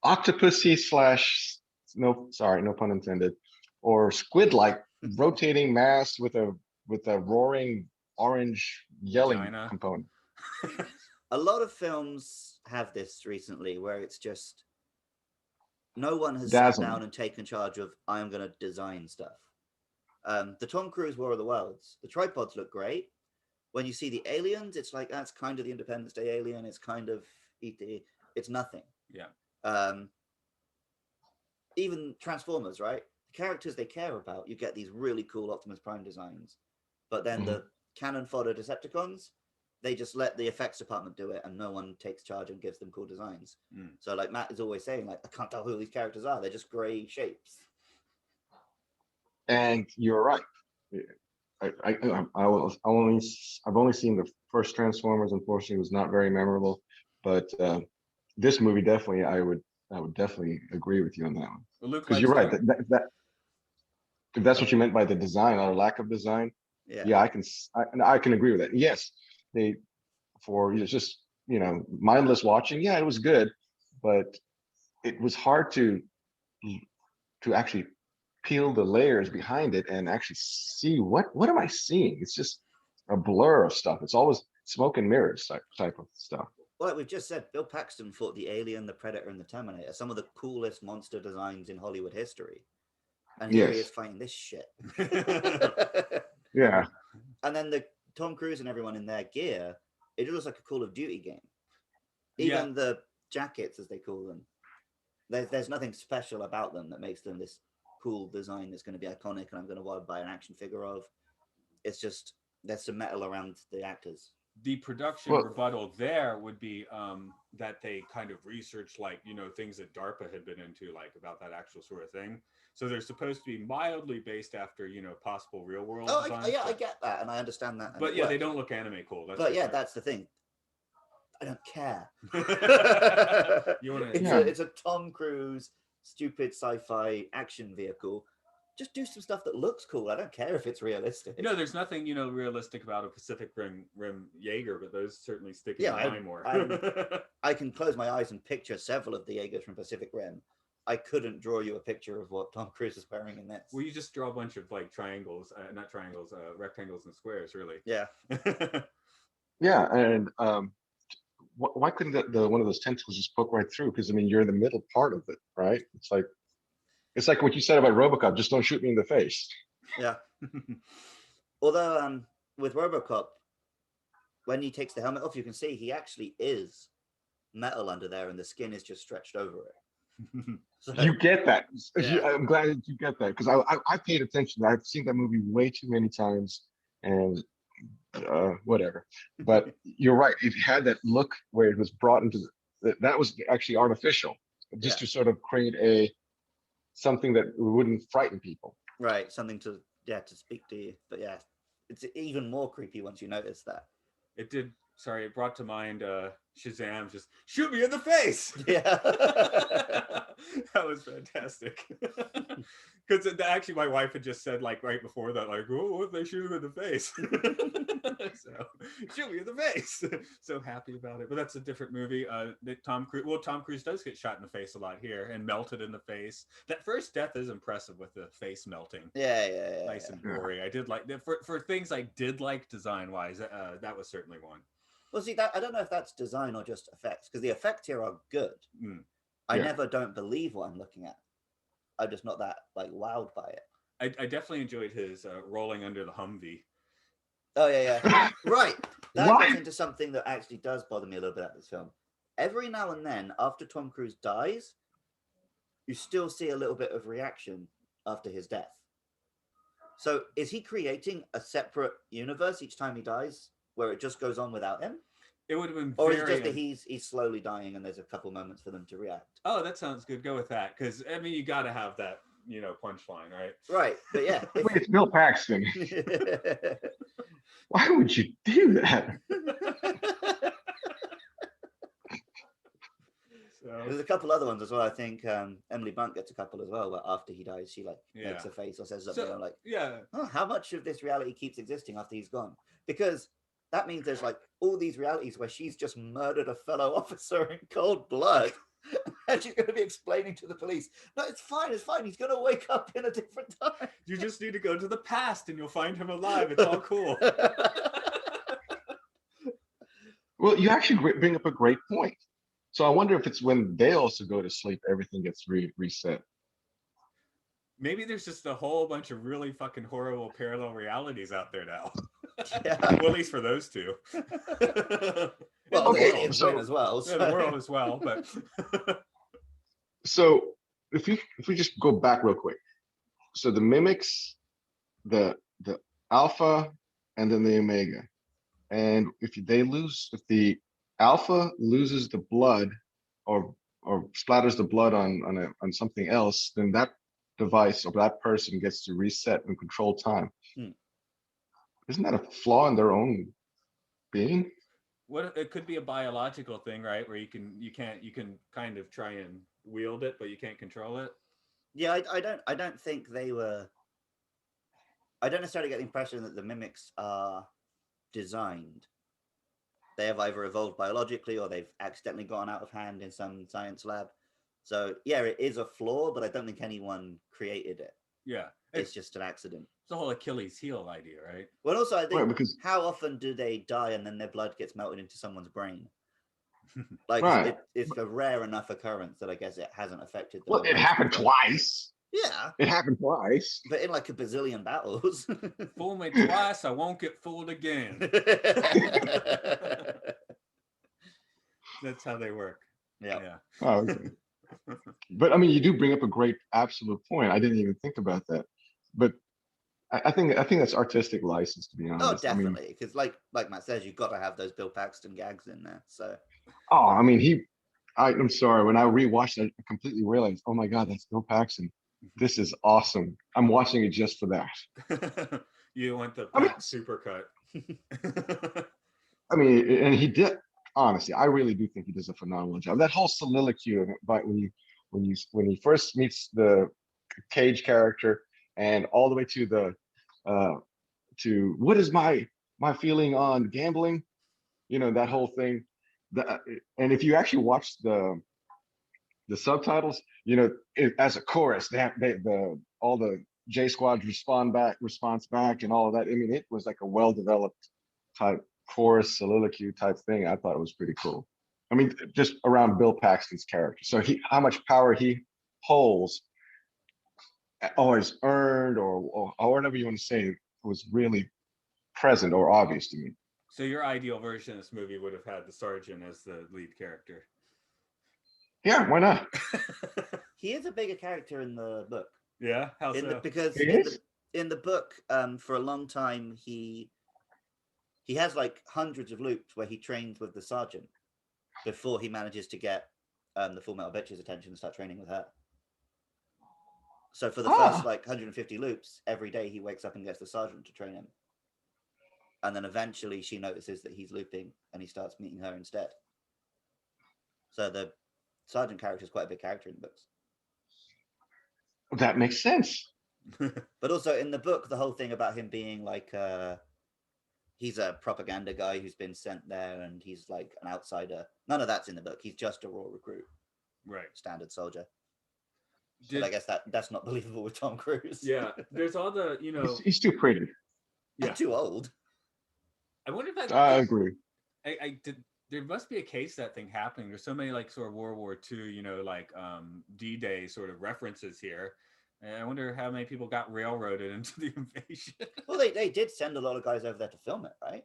octopusy slash no, sorry, no pun intended, or squid-like rotating mass with a roaring orange yelling Vagina. component. A lot of films have this recently, where it's just no one has sat Dazzling. down and taken charge of. I'm going to design stuff. The Tom Cruise War of the Worlds, the tripods look great. When you see the aliens, it's like that's kind of the Independence Day alien. It's kind of E.T. It's nothing. Yeah. Even Transformers, right? The characters they care about, you get these really cool Optimus Prime designs, but then the cannon fodder Decepticons, they just let the effects department do it, and no one takes charge and gives them cool designs. So like Matt is always saying, like, I can't tell who these characters are. They're just gray shapes. And you're right. I've only seen the first Transformers. Unfortunately, it was not very memorable. But this movie definitely, I would definitely agree with you on that one. Well, Because you're right. That if that's what you meant by the design or lack of design, yeah, I can agree with that. Yes, they for just mindless watching. Yeah, it was good, but it was hard to actually peel the layers behind it and actually see what am I seeing. It's just a blur of stuff. It's always smoke and mirrors type of stuff. Well, like we've just said, Bill Paxton fought the Alien, the Predator, and the Terminator, some of the coolest monster designs in Hollywood history. And here he is fighting this shit. Yeah. And then the Tom Cruise and everyone in their gear, it looks like a Call of Duty game. Even the jackets, as they call them, there's nothing special about them that makes them this cool design that's going to be iconic and I'm going to want to buy an action figure of. It's just there's some metal around the actors. The production rebuttal there would be that they kind of researched things that DARPA had been into, about that actual sort of thing. So they're supposed to be mildly based after possible real world designs. I get that and I understand that. But yeah, they don't look anime cool. That's the thing. I don't care. It's a Tom Cruise stupid sci-fi action vehicle. Just do some stuff that looks cool. I don't care if it's realistic. No, there's nothing, realistic about a Pacific Rim Jaeger, but those certainly stick in my mind more. I can close my eyes and picture several of the Jaegers from Pacific Rim. I couldn't draw you a picture of what Tom Cruise is wearing in this. Well, you just draw a bunch of triangles, not triangles, rectangles and squares, really. Yeah. Yeah, and why couldn't the one of those tentacles just poke right through? Because you're in the middle part of it, right? It's like what you said about RoboCop. Just don't shoot me in the face. Yeah. Although with RoboCop, when he takes the helmet off, you can see he actually is metal under there, and the skin is just stretched over it. So, you get that. Yeah. I'm glad that you get that because I paid attention. I've seen that movie way too many times, and whatever. But you're right. It had that look where it was brought into that was actually artificial, just to sort of create something that wouldn't frighten people. Right, something to speak to you. But yeah, it's even more creepy once you notice that. It did. Sorry, it brought to mind Shazam. Just shoot me in the face. Yeah, that was fantastic. Because actually, my wife had just said right before that, oh, what if they shoot him in the face? So shoot me in the face. So happy about it. But that's a different movie. Tom Cruise does get shot in the face a lot here and melted in the face. That first death is impressive with the face melting. Yeah. Nice and gory. I did like for things I did like design wise. That was certainly one. Well, see, I don't know if that's design or just effects, because the effects here are good. I never don't believe what I'm looking at. I'm just not that wowed by it. I definitely enjoyed his rolling under the Humvee. Oh yeah. Right. That gets into something that actually does bother me a little bit at this film. Every now and then, after Tom Cruise dies, you still see a little bit of reaction after his death. So is he creating a separate universe each time he dies, where it just goes on without him? It would have been or is it just that he's slowly dying and there's a couple moments for them to react? Oh, that sounds good. Go with that, because I mean, you got to have that, you know, punchline, right? Right, but yeah. Wait, it's Bill Paxton. Why would you do that? There's a couple other ones as well. I think Emily Blunt gets a couple as well, where after he dies, she like makes a face or says something. I'm like, oh, how much of this reality keeps existing after he's gone? Because that means there's like all these realities where she's just murdered a fellow officer in cold blood. And she's going to be explaining to the police, no, it's fine. He's going to wake up in a different time. You just need to go to the past and you'll find him alive. It's all cool. Well, you actually bring up a great point. So I wonder if it's when they also go to sleep, everything gets reset. Maybe there's just a whole bunch of really fucking horrible parallel realities out there now. Yeah. Well, at least for those two. Well, okay, so as well. So. Yeah, the world as well, but so if we just go back real quick. So the mimics, the alpha, and then the omega. And if the alpha loses the blood or splatters the blood on something else, then that device or that person gets to reset and control time. Isn't that a flaw in their own being? What it could be a biological thing, right? Where you can kind of try and wield it, but you can't control it. Yeah, I don't think they were. I don't necessarily get the impression that the mimics are designed. They have either evolved biologically or they've accidentally gone out of hand in some science lab. So yeah, it is a flaw, but I don't think anyone created it. Yeah. It's just an accident. It's the whole Achilles heel idea, right? Well, also, I think, right, because how often do they die and then their blood gets melted into someone's brain? Like, right. it's a rare enough occurrence that I guess it hasn't affected them. Well, it happened twice. Yeah. It happened twice. But in like a bazillion battles. Fool me twice, I won't get fooled again. That's how they work. Yeah. Oh, okay. But I mean, you do bring up a great absolute point. I didn't even think about that. But I think that's artistic license, to be honest. Oh, definitely. Because like Matt says, you've got to have those Bill Paxton gags in there. So. Oh, I mean, I'm sorry. When I rewatched it, I completely realized, oh my God, that's Bill Paxton. This is awesome. I'm watching it just for that. You want the supercut. I mean, and he did. Honestly, I really do think he does a phenomenal job. That whole soliloquy, but when he first meets the Cage character, and all the way to to what is my feeling on gambling, you know, that whole thing. And if you actually watch the subtitles, you know, as a chorus, all the J Squad response back and all of that. I mean, it was like a well-developed type chorus soliloquy type thing. I thought it was pretty cool. I mean, just around Bill Paxton's character. So how much power he holds or is earned or whatever you want to say was really present or obvious to me. So your ideal version of this movie would have had the sergeant as the lead character. Yeah, why not? He is a bigger character in the book. Yeah, how so? Because in the book, for a long time, he has like hundreds of loops where he trains with the sergeant before he manages to get the Full Metal Bitch's attention and start training with her. So for the first like 150 loops, every day he wakes up and gets the sergeant to train him. And then eventually she notices that he's looping and he starts meeting her instead. So the sergeant character is quite a big character in the books. That makes sense. But also in the book, the whole thing about him being like he's a propaganda guy who's been sent there and he's like an outsider. None of that's in the book. He's just a raw recruit. Right. Standard soldier. But I guess that's not believable with Tom Cruise. Yeah. There's all the, you know. He's too pretty. Yeah. And too old. I wonder if I agree. There must be a case that thing happening. There's so many like sort of World War II, you know, like D-Day sort of references here. And I wonder how many people got railroaded into the invasion. Well, they did send a lot of guys over there to film it, right?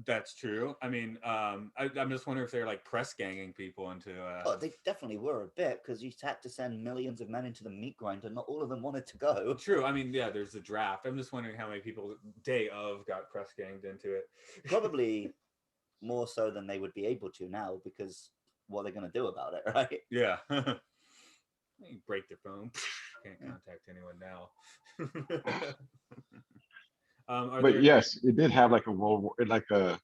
That's true. I mean, I'm just wondering if they're like press ganging people into. Oh, they definitely were a bit, because you had to send millions of men into the meat grinder. Not all of them wanted to go. True. I mean, yeah, there's a draft. I'm just wondering how many people day of got press ganged into it. Probably more so than they would be able to now, because what are they going to do about it, right? Yeah. You break their phone. Can't contact anyone now. But yes, it did have like a World War, like a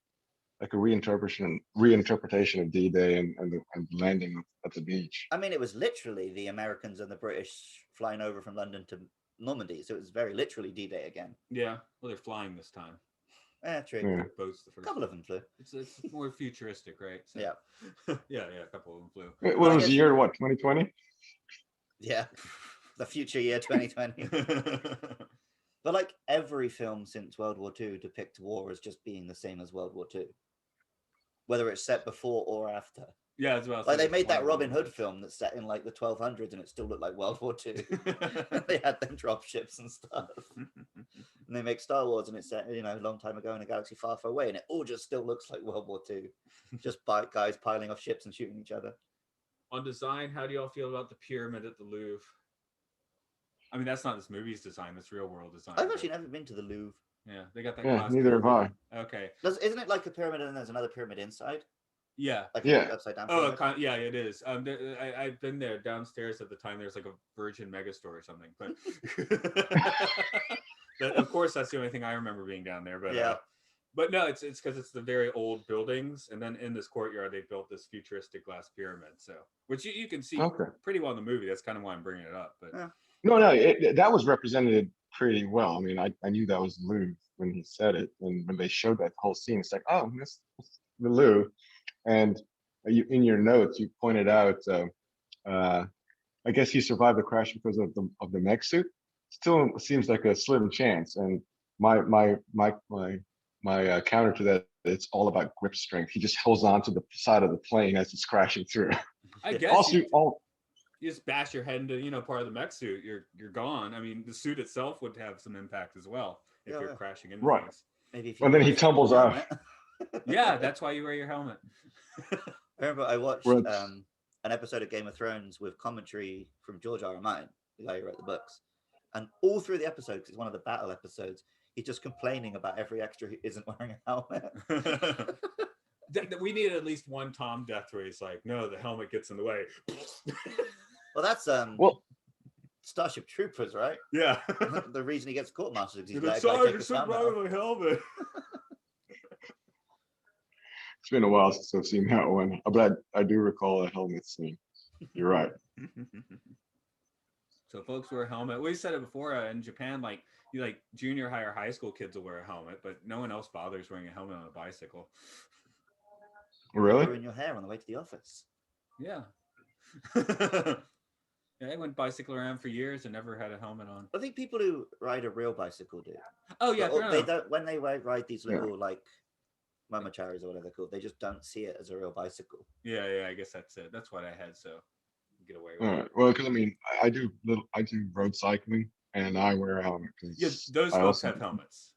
reinterpretation of D-Day and the landing at the beach. I mean, it was literally the Americans and the British flying over from London to Normandy, so it was very literally D-Day again. Yeah, well, they're flying this time. Yeah, true. Yeah. Boats the first. A couple of them flew. It's more futuristic, right? So, yeah. yeah, a couple of them flew. What was the year? What, 2020? Yeah, the future year 2020. But like every film since World War II depicts war as just being the same as World War II, whether it's set before or after. Yeah, as well. Like they made that Robin Hood film that's set in like the 1200s and it still looked like World War II. They had them drop ships and stuff. And they make Star Wars and it's set, a long time ago in a galaxy far, far away, and it all just still looks like World War II. Just by guys piling off ships and shooting each other. On design, how do y'all feel about the pyramid at the Louvre? I mean, that's not this movie's design, that's real world design. I've actually never been to the Louvre. Yeah, they got that. Yeah, neither have I. Okay. Isn't it like a pyramid and there's another pyramid inside? Yeah. Like upside down. Oh, yeah, it is. I've been there downstairs at the time. There's like a Virgin Megastore or something, but of course that's the only thing I remember being down there. But yeah. But no, it's because it's the very old buildings, and then in this courtyard they built this futuristic glass pyramid. So, which you can see pretty well in the movie. That's kind of why I'm bringing it up. But no, that was represented pretty well. I mean, I knew that was the Louvre when he said it, and when they showed that whole scene, it's like, oh, this the Louvre. And in your notes, you pointed out, I guess he survived the crash because of the mech suit. Still seems like a slim chance. And my counter to that, it's all about grip strength. He just holds on to the side of the plane as it's crashing through. I guess also, you just bash your head into part of the mech suit, you're gone. I mean, the suit itself would have some impact as well if you're crashing into things. Maybe if and then he tumbles out. Yeah, that's why you wear your helmet. I remember I watched an episode of Game of Thrones with commentary from George R. R. Martin, the guy who wrote the books, and all through the episode, because it's one of the battle episodes, he's just complaining about every extra who isn't wearing a helmet. We need at least one Tom death where he's like, no, the helmet gets in the way. Well, that's Starship Troopers, right? Yeah. The reason he gets court-martialed is he's like, sorry, there's something wrong with my helmet. It's been a while since I've seen that one, but I do recall a helmet scene. You're right. So folks wear a helmet. We said it before in Japan, like junior high or high school kids will wear a helmet, but no one else bothers wearing a helmet on a bicycle. Really? Ruin your hair on the way to the office. Yeah. Yeah, I went bicycle around for years and never had a helmet on. I think people who ride a real bicycle do. Oh yeah, they don't. When they ride these little like mamacharis or whatever they're called, they just don't see it as a real bicycle. Yeah, I guess that's it. That's what I had, so get away with it. Well, because I mean, I do road cycling and I wear a helmet. Yeah, those folks have helmets.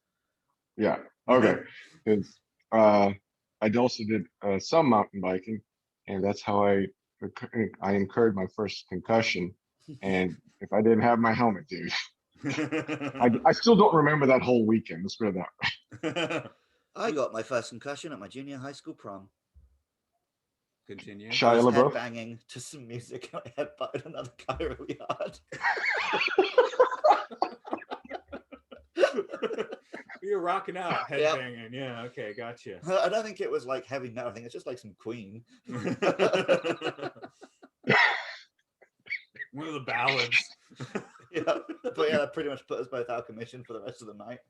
Yeah. Okay. Because I also did some mountain biking, and that's how I incurred my first concussion. And if I didn't have my helmet, dude, I still don't remember that whole weekend. Let's put it that way. I got my first concussion at my junior high school prom. Continue. I was headbanging to some music and I headbutted another guy really hard. You're rocking out, headbanging. Yeah, okay, gotcha. I don't think it was like heavy metal. I think it's just like some Queen. One of the ballads. Yeah, but yeah, that pretty much put us both out of commission for the rest of the night.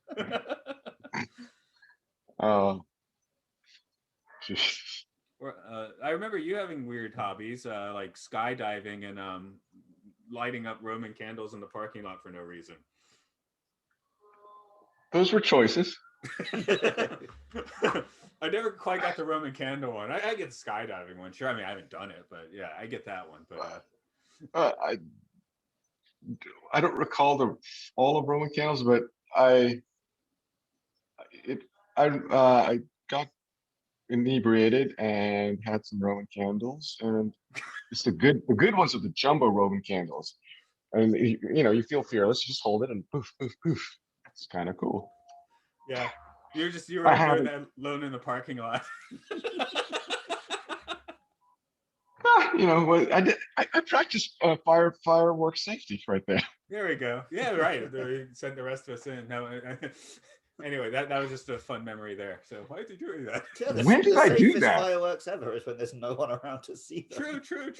I remember you having weird hobbies, like skydiving and lighting up Roman candles in the parking lot for no reason. Those were choices. I never quite got the Roman candle one. I get the skydiving one. Sure, I mean I haven't done it, but yeah, I get that one. But I don't recall all of Roman candles, but I got inebriated and had some Roman candles, and it's the good ones are the jumbo Roman candles, and you feel fearless. You just hold it and poof, poof, poof. It's kind of cool. Yeah, you were I enjoying haven't. that alone in the parking lot. What I did. I practiced firework safety right there. There we go. Yeah, right. Send the rest of us in. No, anyway, that was just a fun memory there. So why is he doing that? Yeah, When did I do that? Fireworks ever is when there's no one around to see them. True.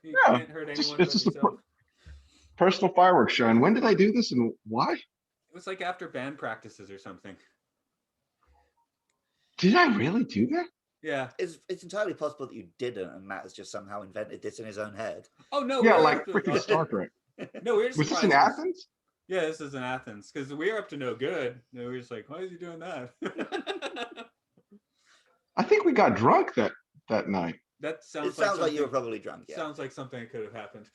You Yeah, can't hurt anyone it's but just yourself. a personal fireworks show. And when did I do this and why? It was like after band practices or something. Did I really do that? Yeah. It's entirely possible that you didn't, and Matt has just somehow invented this in his own head. Oh no! Yeah, like freaking Star Trek. No, we're Was this in Athens? Yeah, this is in Athens because we were up to no good. And we were just like, why is he doing that? I think we got drunk that night. That sounds. It sounds like you were probably drunk. Yeah. Sounds like something that could have happened.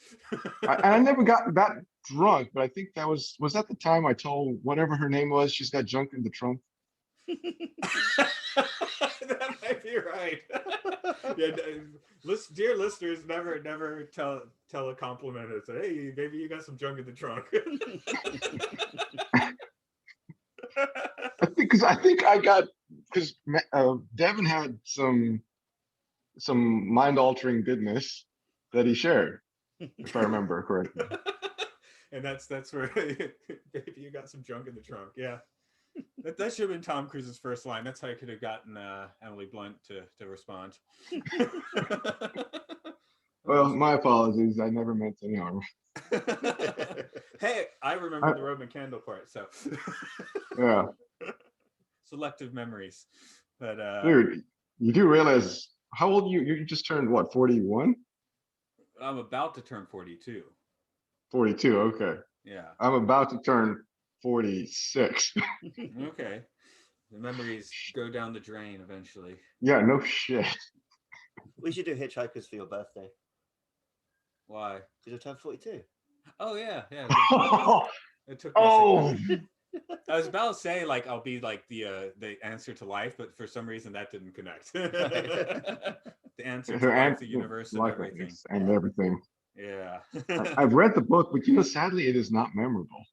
I never got that drunk, but I think that was that the time I told whatever her name was, she's got junk in the trunk. That might be right. Yeah, dear listeners, never tell a compliment and say, "Hey, maybe you got some junk in the trunk." I think I got because Devin had some mind-altering goodness that he shared, if I remember correctly. And that's where maybe you got some junk in the trunk. Yeah. That should have been Tom Cruise's first line. That's how I could have gotten Emily Blunt to respond. Well, my apologies. I never meant any harm. Hey, I remember the Roman candle part, so yeah. Selective memories. But dude, you do realize how old you just turned what, 41? I'm about to turn 42. 42, okay. Yeah. I'm about to turn 46. Okay. The memories go down the drain eventually. Yeah, no shit. We should do Hitchhikers for your birthday. Why? Because you'll turn 42. Oh yeah. It took me oh. I was about to say like I'll be like the answer to life, but for some reason that didn't connect. The answer to life, the universe, and everything. And everything. Yeah. I've read the book, but sadly it is not memorable.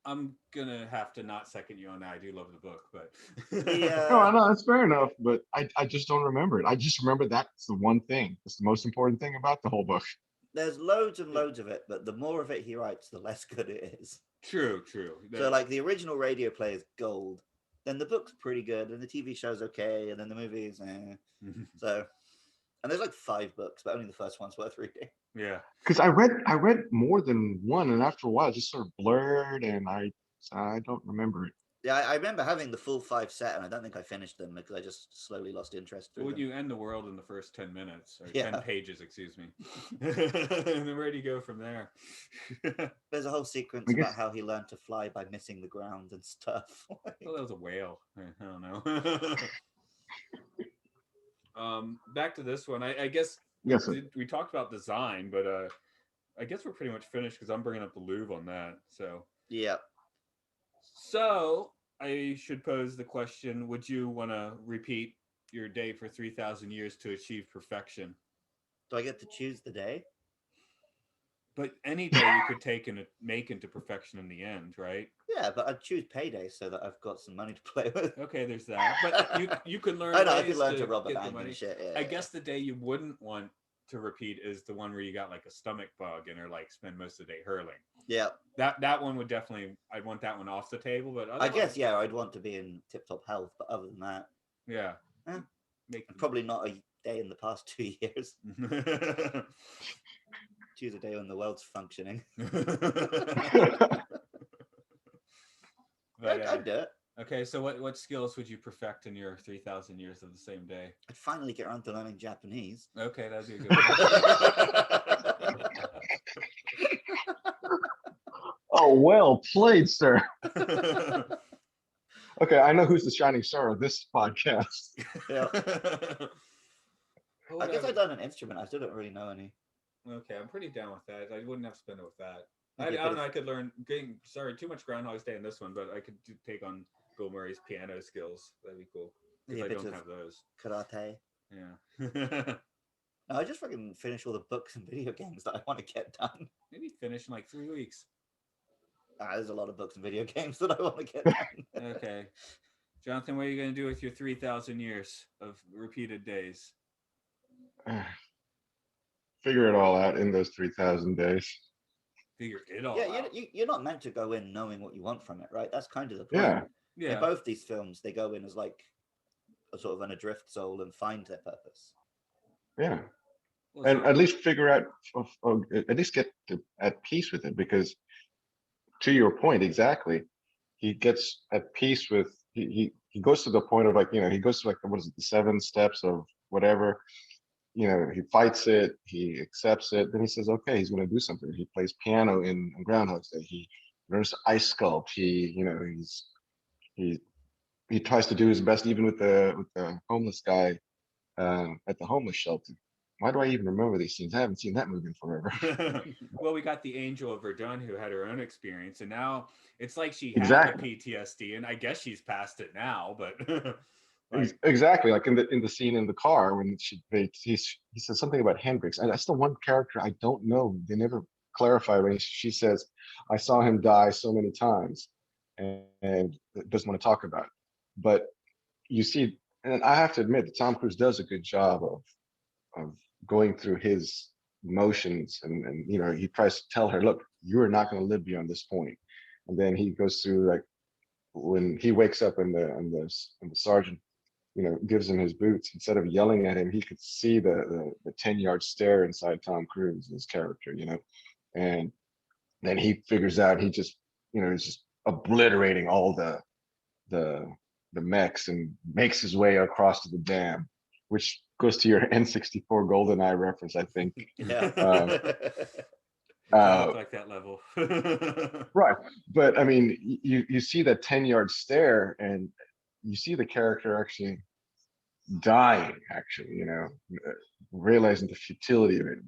I'm gonna have to not second you on that. I do love the book, but no, I know that's fair enough, but I just don't remember it. I just remember that's the one thing. It's the most important thing about the whole book. There's loads and loads of it, but the more of it he writes, the less good it is. True. So like the original radio play is gold, then the book's pretty good, and the TV show's okay, and then the movies, So, and there's like 5 books, but only the first one's worth reading. Yeah. Because I read more than one, and after a while, it just sort of blurred, and I don't remember it. Yeah, I remember having the full 5 set, and I don't think I finished them because I just slowly lost interest. Would you end the world in the first 10 minutes or 10 pages, excuse me? And then where do you go from there? There's a whole sequence about how he learned to fly by missing the ground and stuff. Well, that was a whale. I don't know. Back to this one. I guess we talked about design, but I guess we're pretty much finished because I'm bringing up the Louvre on that. So yeah. So I should pose the question: would you want to repeat your day for 3,000 years to achieve perfection? Do I get to choose the day? But any day you could take and make into perfection in the end, right? Yeah, but I'd choose payday so that I've got some money to play with. Okay, there's that. But you can learn. I know, I could learn to rob a bank and shit. Yeah, I guess the day you wouldn't want to repeat is the one where you got like a stomach bug and are like spend most of the day hurling. Yeah. That one would definitely, I'd want that one off the table. But I guess I'd want to be in tip-top health. But other than that, probably not a day in the past 2 years. Choose a day when the world's functioning. I'd do it. Okay, so what skills would you perfect in your 3,000 years of the same day? I'd finally get around to learning Japanese. Okay, that'd be a good one. Oh, well played, sir. Okay, I know who's the shining star of this podcast. Yeah. I guess I've done an instrument. I still don't really know any. Okay, I'm pretty down with that. I wouldn't have to spend it with that. I don't know. I could learn. Too much Groundhog's Day in this one, but I could take on Bill Murray's piano skills. That'd be cool. because I don't have those. Karate. Yeah. No, I just fucking finish all the books and video games that I want to get done. Maybe finish in like 3 weeks. There's a lot of books and video games that I want to get done. Okay. Jonathan, what are you going to do with your 3,000 years of repeated days? Figure it all out in those 3,000 days. Figure it all Yeah, out. you're not meant to go in knowing what you want from it, right? That's kind of the point. Yeah. Yeah. In both these films, they go in as like a sort of an adrift soul and find their purpose. Yeah. Well, And so- at least figure out, at least get at peace with it, because to your point, exactly, he gets at peace with, he goes to the point of like, he goes to like, what is it, the 7 steps of whatever, he fights it, he accepts it, then he says, okay, he's going to do something. He plays piano in Groundhog's Day. He learns to ice sculpt. He tries to do his best, even with the homeless guy at the homeless shelter. Why do I even remember these scenes? I haven't seen that movie in forever. Well, we got the Angel of Verdun who had her own experience, and now it's like she had Exactly. the PTSD, and I guess she's past it now. But Exactly, like in the scene in the car when he says something about Hendrix, and that's the one character I don't know. They never clarify when she says, "I saw him die so many times," and doesn't want to talk about it. But you see, and I have to admit that Tom Cruise does a good job of going through his motions, and he tries to tell her, look, you are not going to live beyond this point. And then he goes through, like, when he wakes up and the sergeant gives him his boots, instead of yelling at him, he could see the 10-yard stare inside Tom Cruise, his character, and then he figures out, he just he's just obliterating all the mechs and makes his way across to the dam, which goes to your N64 GoldenEye reference, I think. Yeah. look like that level. Right. But I mean, you see that 10-yard stare, and you see the character actually dying, actually, realizing the futility of it.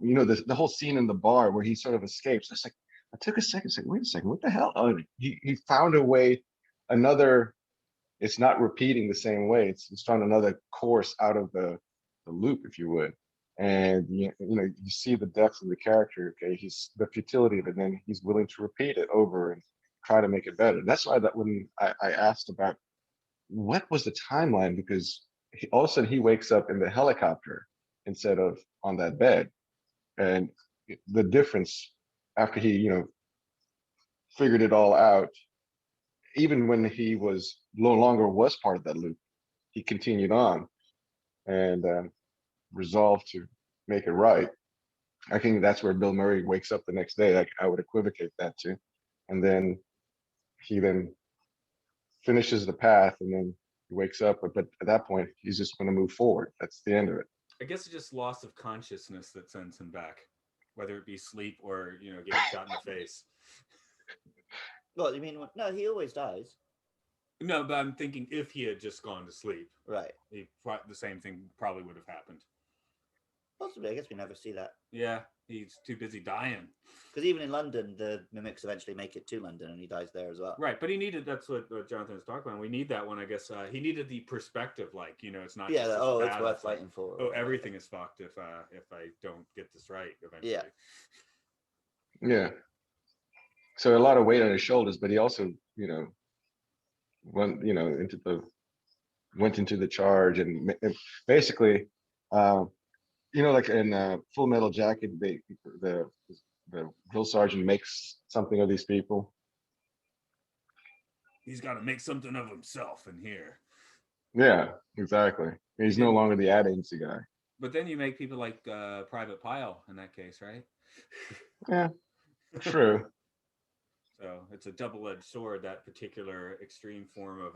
The whole scene in the bar where he sort of escapes. It's like, I took a second, say, wait a second, what the hell? Oh, he found a way, it's not repeating the same way. It's found another course out of the loop, if you would. And you see the depth of the character. Okay, he's the futility of it, and then he's willing to repeat it over and try to make it better. That's why that when I asked about what was the timeline, because all of a sudden he wakes up in the helicopter instead of on that bed, and the difference after he figured it all out, even when he was no longer was part of that loop, he continued on and resolved to make it right. I think that's where Bill Murray wakes up the next day. I would equivocate that too. And then he finishes the path, and then he wakes up. But at that point, he's just going to move forward. That's the end of it. I guess it's just loss of consciousness that sends him back, whether it be sleep or getting shot in the face. Well, you mean, no, he always dies. No, but I'm thinking if he had just gone to sleep, Right. The same thing probably would have happened. Possibly. I guess we never see that. Yeah, he's too busy dying. Because even in London, the mimics eventually make it to London, and he dies there as well. Right, but he needed, that's what Jonathan was talking about. We need that one, I guess. He needed the perspective, like, it's not Yeah, just it's worth fighting for. Oh, everything is fucked if I don't get this right eventually. Yeah. So a lot of weight on his shoulders, but he also, went into the charge, and basically, like in Full Metal Jacket, the drill sergeant makes something of these people. He's got to make something of himself in here. Yeah, exactly. He's no longer the ad agency guy. But then you make people like Private Pile in that case, right? Yeah, true. So it's a double-edged sword, that particular extreme form of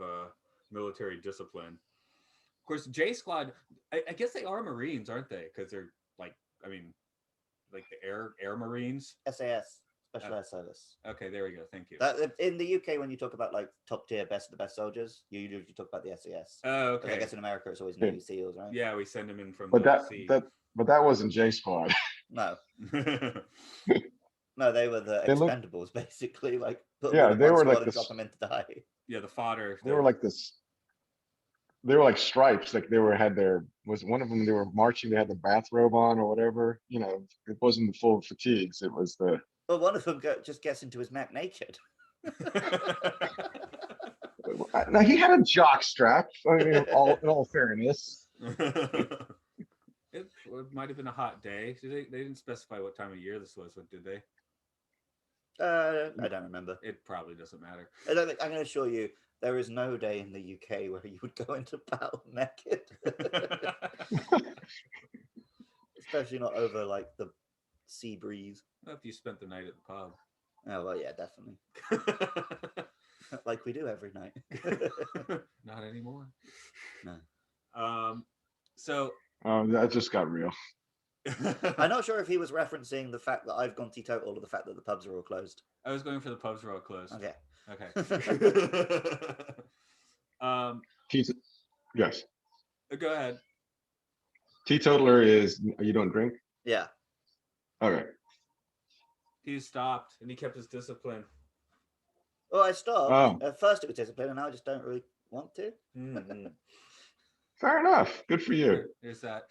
military discipline. Of course, J Squad, I guess they are Marines, aren't they? Because they're like the air Marines. SAS, Specialized Service. Okay, there we go. Thank you. In the UK, when you talk about like top tier, best of the best soldiers, you usually talk about the SAS. Oh, okay. I guess in America, it's always Navy SEALs, right? Yeah, we send them in from but the sea. But that wasn't J Squad. No. No, they were the expendables, basically. Like, they were like drop them in to die. Yeah, the fodder. They were like this. they were like stripes, like they were had their was one of them they were marching, they had the bathrobe on or whatever. You know, it wasn't the full fatigues, it was the Well, one of them just gets into his Mac naked. now he had a jock strap. I mean, in all fairness. It might have been a hot day. They didn't specify what time of year this was, did they? I don't remember. It probably doesn't matter. I'm going to assure you, there is no day in the UK where you would go into battle naked. Especially not over like the sea breeze. Well, if you spent the night at the pub. Oh, well, yeah, definitely. Like we do every night. Not anymore. No. So. That just got real. I'm not sure if he was referencing the fact that I've gone teetotal or the fact that the pubs are all closed. I was going for the pubs are all closed. Okay. Yes. Go ahead. Teetotaler is you don't drink? Yeah. Okay. He stopped and he kept his discipline. Well, I stopped. Oh. At first it was discipline, and now I just don't really want to. Fair enough. Good for you. There's that.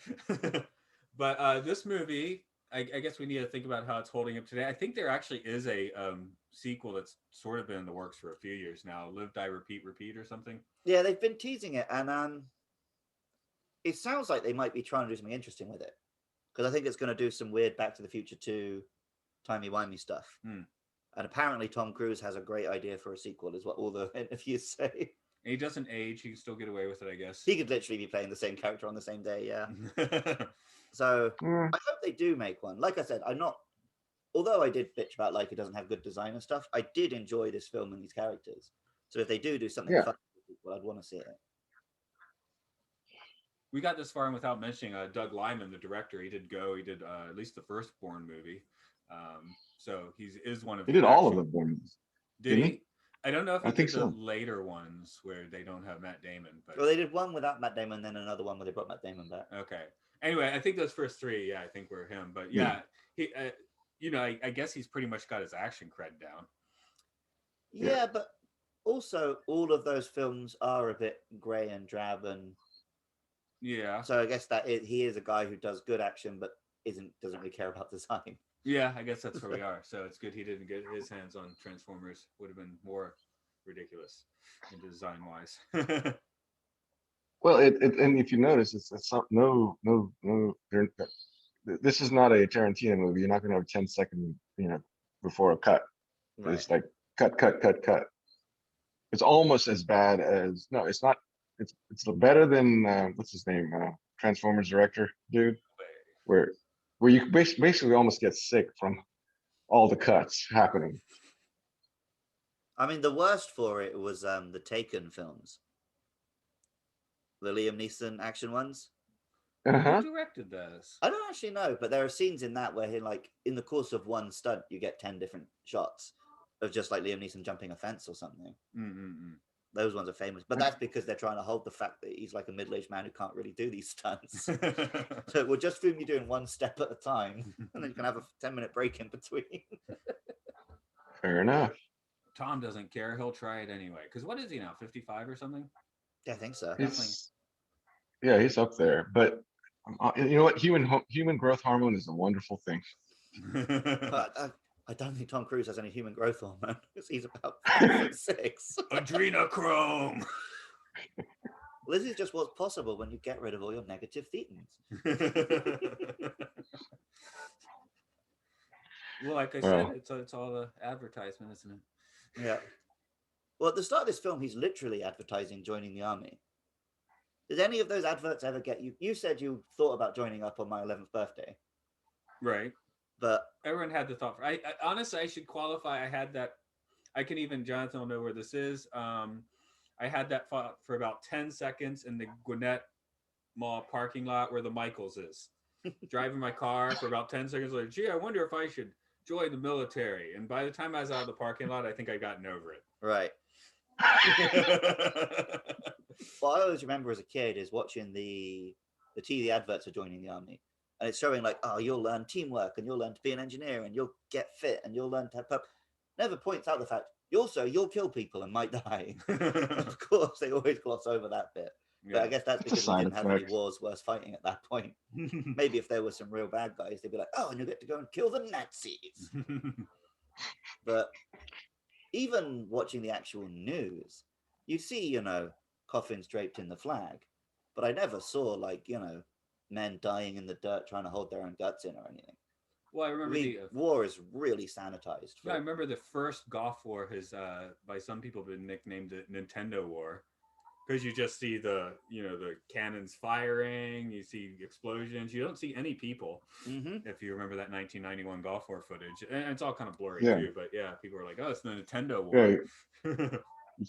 But this movie, I guess we need to think about how it's holding up today. I think there actually is a sequel that's sort of been in the works for a few years now. Live, Die, Repeat or something. Yeah, they've been teasing it, and it sounds like they might be trying to do something interesting with it. Because I think it's going to do some weird Back to the Future 2 timey-wimey stuff. And apparently Tom Cruise has a great idea for a sequel, is what all the interviews say. And he doesn't age. He can still get away with it, I guess. He could literally be playing the same character on the same day, yeah. So I hope they do make one. Like I said, although I did bitch about like it doesn't have good design and stuff, I did enjoy this film and these characters. So if they do something fun, well, I'd want to see it. We got this far and without mentioning Doug Liman, the director. He did at least the first Bourne movie. So he is one of. He did all of the Bournes. Did he? I don't know if he did so. The later ones where they don't have Matt Damon. But well, they did one without Matt Damon, then another one where they brought Matt Damon back. Okay. Anyway, I think those first three, I think were him. But yeah, he, I guess he's pretty much got his action cred down. Yeah, but also all of those films are a bit grey and drab, and yeah. So I guess he is a guy who does good action, but doesn't really care about design. Yeah, I guess that's where we are. So it's good he didn't get his hands on Transformers. Would have been more ridiculous in design wise. Well, and if you notice, it's no. This is not a Tarantino movie. You're not going to have a 10-second, before a cut. Right. It's like cut. It's almost as bad as it's not. It's better than what's his name? Transformers director dude, where you basically almost get sick from all the cuts happening. I mean, the worst for it was the Taken films. The Liam Neeson action ones. Who directed those? I don't actually know, but there are scenes in that where in the course of one stunt, you get 10 different shots of just like Liam Neeson jumping a fence or something. Those ones are famous, but that's because they're trying to hold the fact that he's like a middle-aged man who can't really do these stunts. So we'll just film you doing one step at a time, and then you can have a 10-minute break in between. Fair enough. Tom doesn't care. He'll try it anyway. Because what is he now, 55 or something? Yeah, I think so. He's up there. But you know what? Human growth hormone is a wonderful thing. I don't think Tom Cruise has any human growth hormone because he's about 6'6". Adrenochrome. Well, this is just what's possible when you get rid of all your negative thetans. Well, like I said, it's all the advertisement, isn't it? Yeah. Well, at the start of this film, he's literally advertising joining the army. Did any of those adverts ever get you? You said you thought about joining up on my 11th birthday. Right. But everyone had the thought. I honestly, I should qualify. I had that. I can even, Jonathan will know where this is. I had that thought for about 10 seconds in the Gwinnett Mall parking lot where the Michaels is. Driving my car for about 10 seconds later. Gee, I wonder if I should join the military. And by the time I was out of the parking lot, I think I'd gotten over it. Right. What I always remember as a kid is watching the TV adverts for joining the army. And it's showing like, oh, you'll learn teamwork and you'll learn to be an engineer and you'll get fit and you'll learn to have purpose. Never points out the fact, you'll kill people and might die. Of course, they always gloss over that bit. But I guess that's It's a because we side didn't have any effect. wars worth fighting at that point. Maybe if there were some real bad guys, they'd be like, oh, and you get to go and kill the Nazis. But even watching the actual news, you see, you know, coffins draped in the flag, but I never saw, like, you know, men dying in the dirt trying to hold their own guts in or anything. Well, I remember the war is really sanitized. Yeah, I remember the first Goth War has, by some people, been nicknamed the Nintendo War, because you just see the cannons firing, you see explosions, you don't see any people. If you remember that 1991 Goth War footage, and it's all kind of blurry too. But yeah, people were like, "Oh, it's the Nintendo War." Yeah,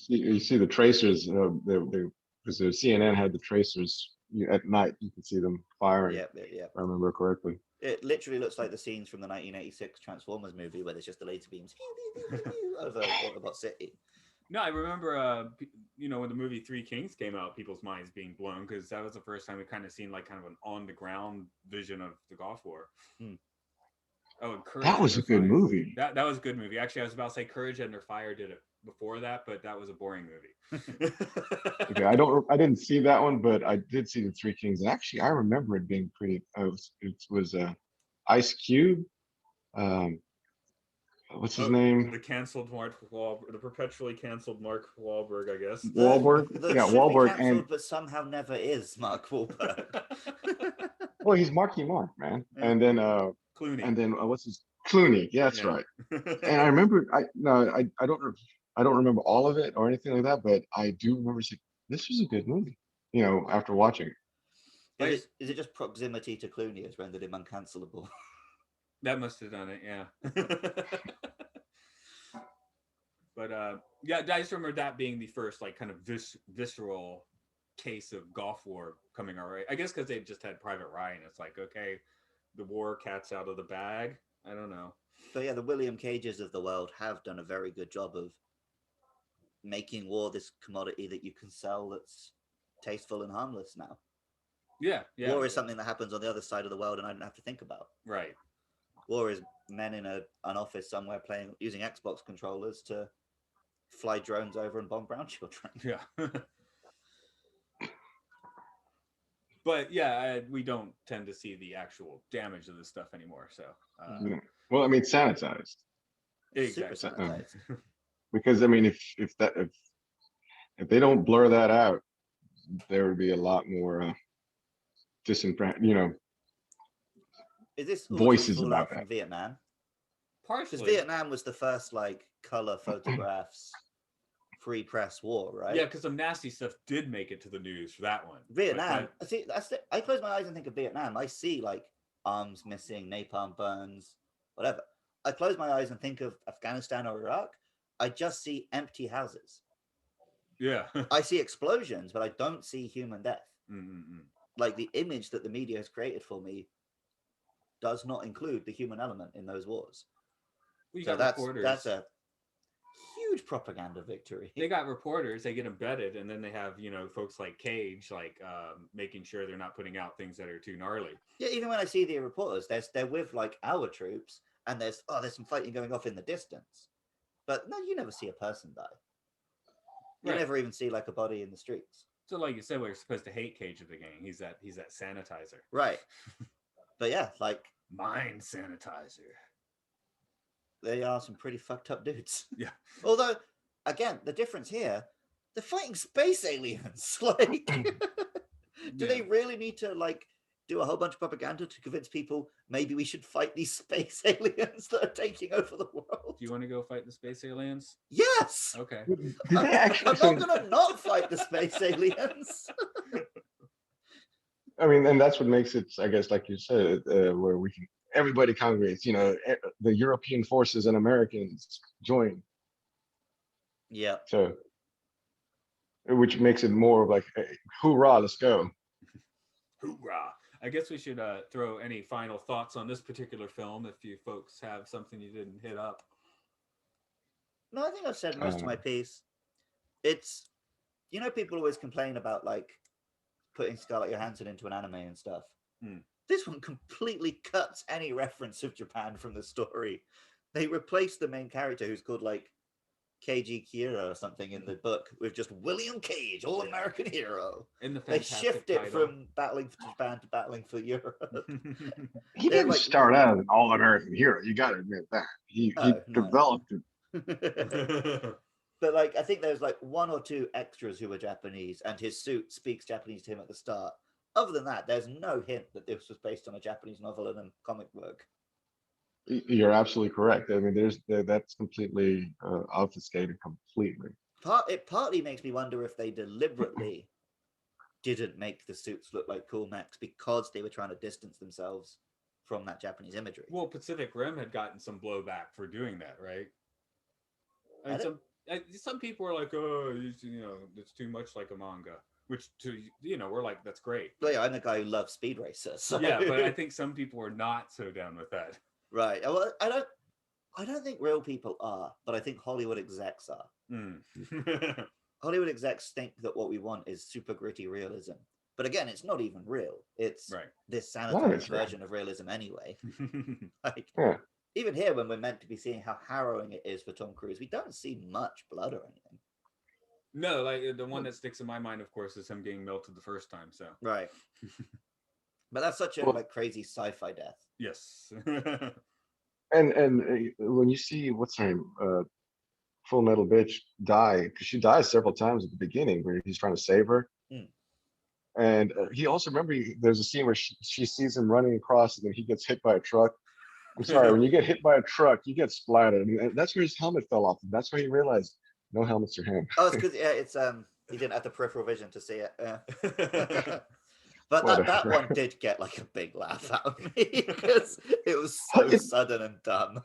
you see the tracers. Because the CNN had the tracers at night. You can see them firing. Yeah. If I remember correctly. It literally looks like the scenes from the 1986 Transformers movie where there's just the laser beams over Autobot City. No, I remember, when the movie Three Kings came out, people's minds being blown, because that was the first time we kind of seen like kind of an on-the-ground vision of the Goth War. Oh, and Courage that was a good movie. That was a good movie. Actually, I was about to say Courage Under Fire did it before that, but that was a boring movie. Okay, I didn't see that one, but I did see the Three Kings, and actually, I remember it being pretty. It was Ice Cube. What's his name? The canceled Mark Wahlberg, the perpetually canceled Mark Wahlberg, I guess. Wahlberg. Yeah, Wahlberg, canceled, but somehow never is Mark Wahlberg. Well, he's Marky Mark, man. Yeah. And then Clooney. And then what's his Clooney? Yeah, that's right. And I remember, I don't remember all of it or anything like that, but I do remember saying this was a good movie. You know, after watching it. Is it just proximity to Clooney has rendered him uncancelable? That must have done it, yeah. But yeah, I just remember that being the first like kind of visceral case of Goth War coming out, right? I guess because they just had Private Ryan. It's like, okay, the war cat's out of the bag. I don't know. But yeah, the William Cages of the world have done a very good job of making war this commodity that you can sell that's tasteful and harmless now. Yeah. War is something that happens on the other side of the world and I don't have to think about. Right. War is men in an office somewhere using Xbox controllers to fly drones over and bomb brown children. Yeah. But yeah, we don't tend to see the actual damage of this stuff anymore. So, well, I mean, sanitized. Exactly. Super sanitized. Because I mean, if they don't blur that out, there would be a lot more is this voices about that from Vietnam? Partially, because Vietnam was the first like color photographs. Free press war, right? Yeah, because some nasty stuff did make it to the news for that one. Vietnam. I close my eyes and think of Vietnam. I see like arms missing, napalm burns, whatever. I close my eyes and think of Afghanistan or Iraq. I just see empty houses. Yeah. I see explosions, but I don't see human death. Like the image that the media has created for me does not include the human element in those wars. So that's a huge propaganda victory. They got reporters, they get embedded, and then they have folks like Cage making sure they're not putting out things that are too gnarly. Yeah, even when I see the reporters, they're with like our troops, and there's some fighting going off in the distance, but no, you never see a person die. You never even see like a body in the streets. So like you said, we're supposed to hate Cage of the gang. He's that sanitizer, right? But yeah, like mind sanitizer. They are some pretty fucked up dudes. Yeah. Although, again, the difference here, they're fighting space aliens. Like, do they really need to like do a whole bunch of propaganda to convince people maybe we should fight these space aliens that are taking over the world? Do you want to go fight the space aliens? Yes. Okay. I'm not gonna not fight the space aliens. I mean, and that's what makes it, I guess, like you said, where everybody congregates. The European forces and Americans join. Yeah. So, which makes it more of like, hey, hoorah, let's go. Hoorah. I guess we should throw any final thoughts on this particular film if you folks have something you didn't hit up. No, I think I've said most of my piece. It's, people always complain about like putting Scarlett Johansson into an anime and stuff. This one completely cuts any reference of Japan from the story. They replaced the main character, who's called like KG Kira or something in the book with just William Cage, all-American hero. In the They fantastic shift it title. from battling for Japan to battling for Europe. He didn't start out as an all-American hero. You got to admit that. He developed it. But like, I think there's like one or two extras who were Japanese, and his suit speaks Japanese to him at the start. Other than that, there's no hint that this was based on a Japanese novel and a comic book. You're absolutely correct. I mean, that's completely obfuscated completely. It partly makes me wonder if they deliberately didn't make the suits look like cool mechs because they were trying to distance themselves from that Japanese imagery. Well, Pacific Rim had gotten some blowback for doing that, right? And some people were like, "Oh, you know, it's too much like a manga," which we're like, "That's great." But yeah, I'm the guy who loves Speed Racer. So. Yeah, but I think some people were not so down with that. Right. Well, I don't think real people are, but I think Hollywood execs are. Hollywood execs think that what we want is super gritty realism. But again, it's not even real. It's this sanitized version of realism anyway. Even here, when we're meant to be seeing how harrowing it is for Tom Cruise, we don't see much blood or anything. No, like the one that sticks in my mind, of course, is him getting melted the first time. So right. But that's such a crazy sci-fi death. Yes. and when you see what's her name, Full Metal Bitch die, because she dies several times at the beginning where he's trying to save her. And he also, there's a scene where she sees him running across and then he gets hit by a truck. I'm sorry, when you get hit by a truck, you get splattered. And that's where his helmet fell off. And that's where he realized no helmets for him. Oh, it's because he didn't have the peripheral vision to see it. But that one did get like a big laugh out of me because it was so sudden and dumb.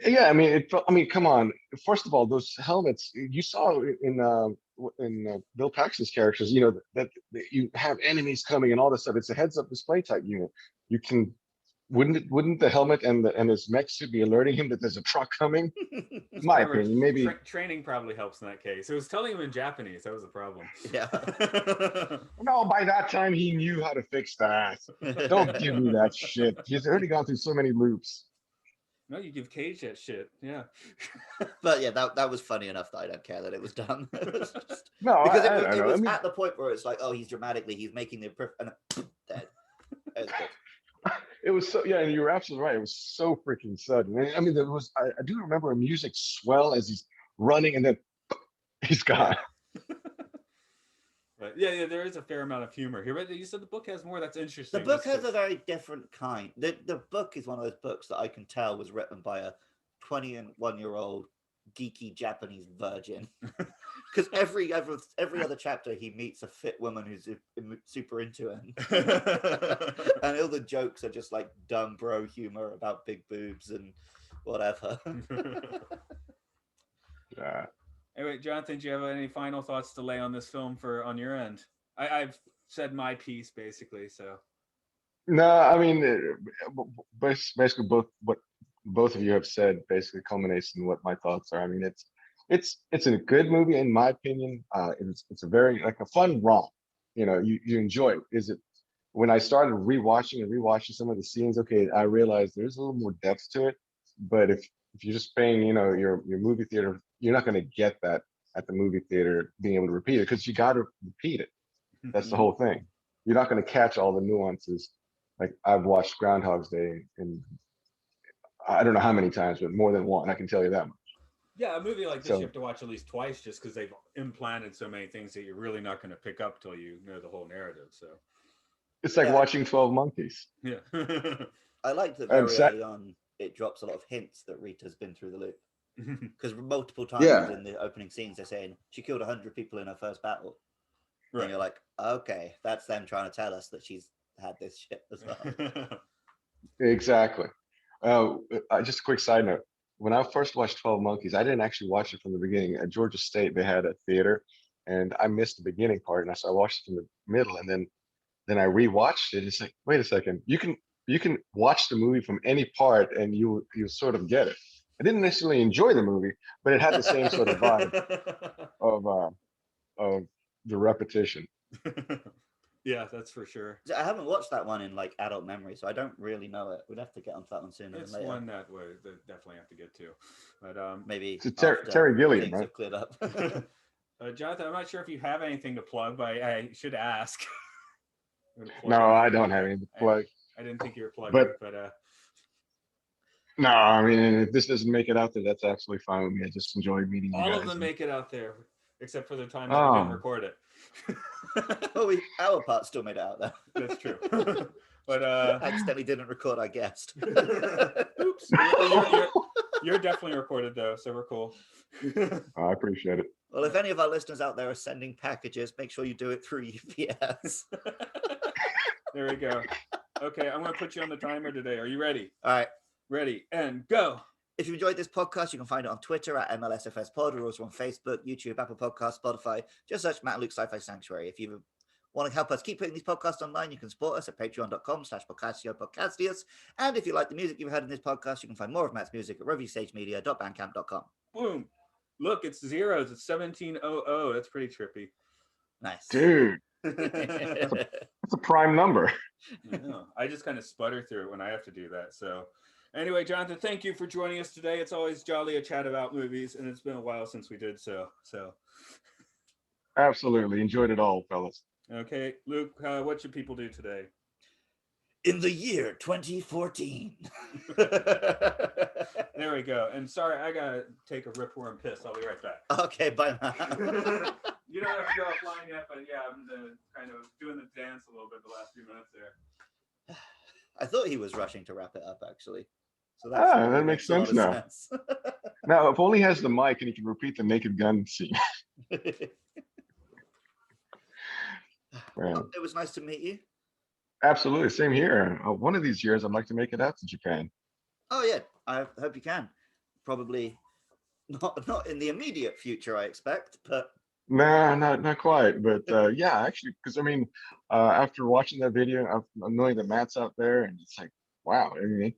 I mean, come on. First of all, those helmets you saw in Bill Paxton's characters, you know, that you have enemies coming and all this stuff. It's a heads-up display type unit. You can. Wouldn't the helmet and his mech suit be alerting him that there's a truck coming? In my opinion, maybe training probably helps in that case. It was telling him in Japanese. That was the problem. Yeah. No, by that time he knew how to fix that. Don't give me that shit. He's already gone through so many loops. No, you give Cage that shit. Yeah. But yeah, that was funny enough that I don't care that it was done. Because it was at the point where it's like, oh, he's making the and dead. It was good. It was so, and you were absolutely right. It was so freaking sudden. I mean, I do remember a music swell as he's running and then he's gone. But yeah, there is a fair amount of humor here. But you said the book has more. That's interesting. The book has a very different kind. The book is one of those books that I can tell was written by a 21-year-old geeky Japanese virgin. Because every other chapter he meets a fit woman who's super into him. And all the jokes are just like dumb bro humor about big boobs and whatever. Yeah. Anyway, Jonathan, do you have any final thoughts to lay on this film on your end? I've said my piece basically, so. No, I mean, basically both of you have said basically culminates in what my thoughts are. I mean, it's a good movie in my opinion. It's a very like a fun romp. You know, you enjoy it. Is it when I started rewatching some of the scenes? Okay, I realized there's a little more depth to it. But if you're just paying, you know, your movie theater, you're not going to get that at the movie theater being able to repeat it because you got to repeat it. That's the whole thing. You're not going to catch all the nuances. Like I've watched Groundhog's Day and I don't know how many times, but more than one. I can tell you that much. Yeah, a movie like this you have to watch at least twice just because they've implanted so many things that you're really not going to pick up till you know the whole narrative. So it's like watching 12 Monkeys. Yeah. I like that very early on it drops a lot of hints that Rita's been through the loop. Because multiple times in the opening scenes they're saying she killed 100 people in her first battle. Right. And you're like, okay, that's them trying to tell us that she's had this shit as well. Exactly. Just a quick side note. When I first watched 12 Monkeys, I didn't actually watch it from the beginning. At Georgia State, they had a theater, and I missed the beginning part, and so I watched it from the middle, and then I rewatched it. It's like, wait a second, you can watch the movie from any part, and you sort of get it. I didn't necessarily enjoy the movie, but it had the same sort of vibe of the repetition. Yeah, that's for sure. I haven't watched that one in like adult memory, so I don't really know it. We'd have to get onto that one sooner It's than later. one that we definitely have to get to, but maybe it's Terry Gilliam, things right? have cleared up. Jonathan, I'm not sure if you have anything to plug, but I should ask. No, I don't have anything to plug. I didn't think you were plugging, but no, I mean, if this doesn't make it out there, that's absolutely fine with me. I just enjoy meeting you guys. All of them make it out there, except for the time that we didn't record it. Well, our part still made it out there. That's true. But accidentally didn't record our guest. Oops. You're definitely recorded though, so we're cool. I appreciate it. Well, if any of our listeners out there are sending packages, make sure you do it through UPS. There we go. Okay, I'm going to put you on the timer today. Are you ready? All right. Ready, and go. If you enjoyed this podcast, you can find it on Twitter at MLSFS Pod. We're also on Facebook, YouTube, Apple Podcasts, Spotify. Just search Matt and Luke Sci-Fi Sanctuary. If you want to help us keep putting these podcasts online, you can support us at patreon.com/podcastio-podcastius. And if you like the music you've heard in this podcast, you can find more of Matt's music at reviewstagemedia.bandcamp.com. Boom. Look, it's zeros. It's 1700. That's pretty trippy. Nice. Dude. That's a prime number. I know. I just kind of sputter through it when I have to do that. So anyway, Jonathan, thank you for joining us today. It's always jolly to chat about movies, and it's been a while since we did so. Absolutely. Enjoyed it all, fellas. Okay, Luke, what should people do today? In the year 2014. There we go. And sorry, I gotta take a ripworm piss. I'll be right back. Okay, bye, Matt. You don't have to go offline yet, but yeah, I'm kind of doing the dance a little bit the last few minutes there. I thought he was rushing to wrap it up, actually. So that makes sense now. Now, if only he has the mic and he can repeat the Naked Gun scene. Well, it was nice to meet you. Absolutely, same here. One of these years, I'd like to make it out to Japan. Oh yeah, I hope you can. Probably not in the immediate future, I expect, but. Nah, not quite. But yeah, actually, because I mean, after watching that video, I'm knowing that Matt's out there, and it's like, wow. I mean,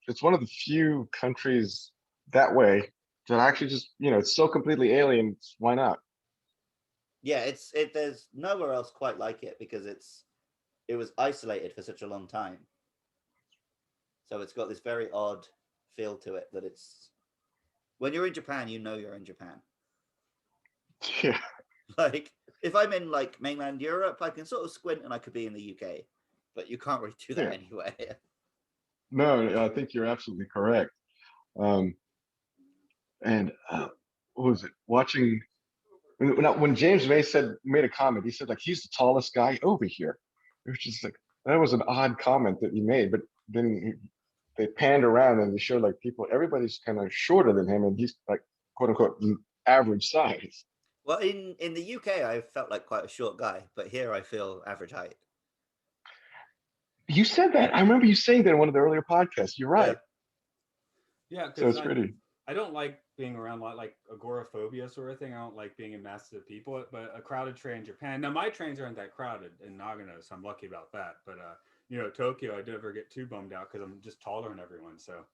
it's one of the few countries that way that actually just, it's so completely alien. Why not? Yeah, there's nowhere else quite like it because it was isolated for such a long time. So it's got this very odd feel to it that it's when you're in Japan, you're in Japan. Yeah. Like if I'm in like mainland Europe, I can sort of squint and I could be in the UK, but you can't really do that anyway. No, I think you're absolutely correct. And what was it? Watching when James May made a comment, he said like he's the tallest guy over here. It was just like that was an odd comment that he made, but then they panned around and they showed like everybody's kind of shorter than him, and he's like quote unquote average size. Well, in the UK, I felt like quite a short guy, but here I feel average height. You said that. I remember you saying that in one of the earlier podcasts. You're right. Yeah, so it's pretty. I don't like being around like agoraphobia sort of thing. I don't like being in masses of people, but a crowded train in Japan. Now, my trains aren't that crowded in Nagano, so I'm lucky about that. But, Tokyo, I never get too bummed out because I'm just taller than everyone. So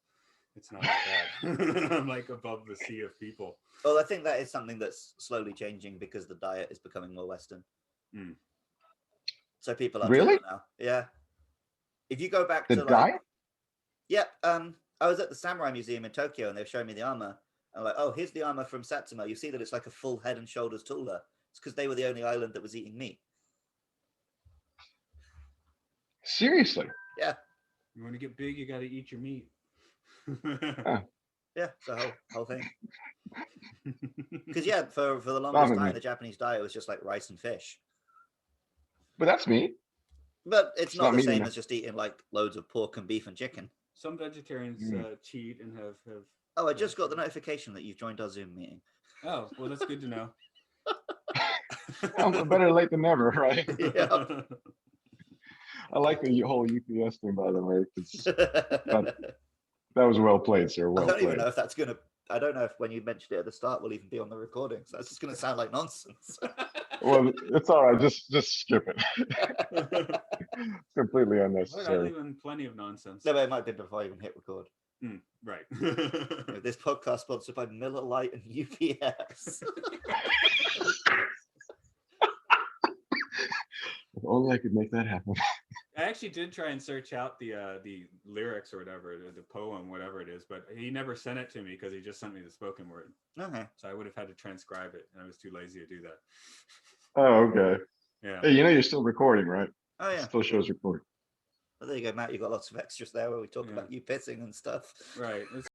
it's not bad. I'm like above the sea of people. Well, I think that is something that's slowly changing because the diet is becoming more Western. Mm. So people are really now. Yeah. If you go back the to diet. Yeah. I was at the Samurai Museum in Tokyo and they've shown me the armor. I'm like, oh, here's the armor from Satsuma. You see that it's like a full head and shoulders taller. It's because they were the only island that was eating meat. Seriously? Yeah. You want to get big, you got to eat your meat. Yeah, the whole thing. Because for the longest time, the Japanese diet was just like rice and fish. But that's meat. But it's not the same as just eating like loads of pork and beef and chicken. Some vegetarians cheat and have. Oh, I just got the notification that you've joined our Zoom meeting. Oh, well, that's good to know. Well, better late than never, right? Yeah. I like the whole UPS thing, by the way. That was well played, sir. Well played. Even know if that's gonna. I don't know if when you mentioned it at the start, we'll even be on the recording. So that's just gonna sound like nonsense. Well, it's all right. Just skip it. It's completely unnecessary. I leave in plenty of nonsense. No, but it might be before I even hit record. Right. This podcast sponsored by Miller Lite and UPS. only I could make that happen. I actually did try and search out the lyrics or whatever, the poem, whatever it is, but he never sent it to me because he just sent me the spoken word. Okay. So I would have had to transcribe it, and I was too lazy to do that. Oh, okay. Yeah. Hey, you know you're still recording, right? Oh yeah. It still shows recording. Well, there you go, Matt. You've got lots of extras there where we talk Yeah. about you pissing and stuff. Right.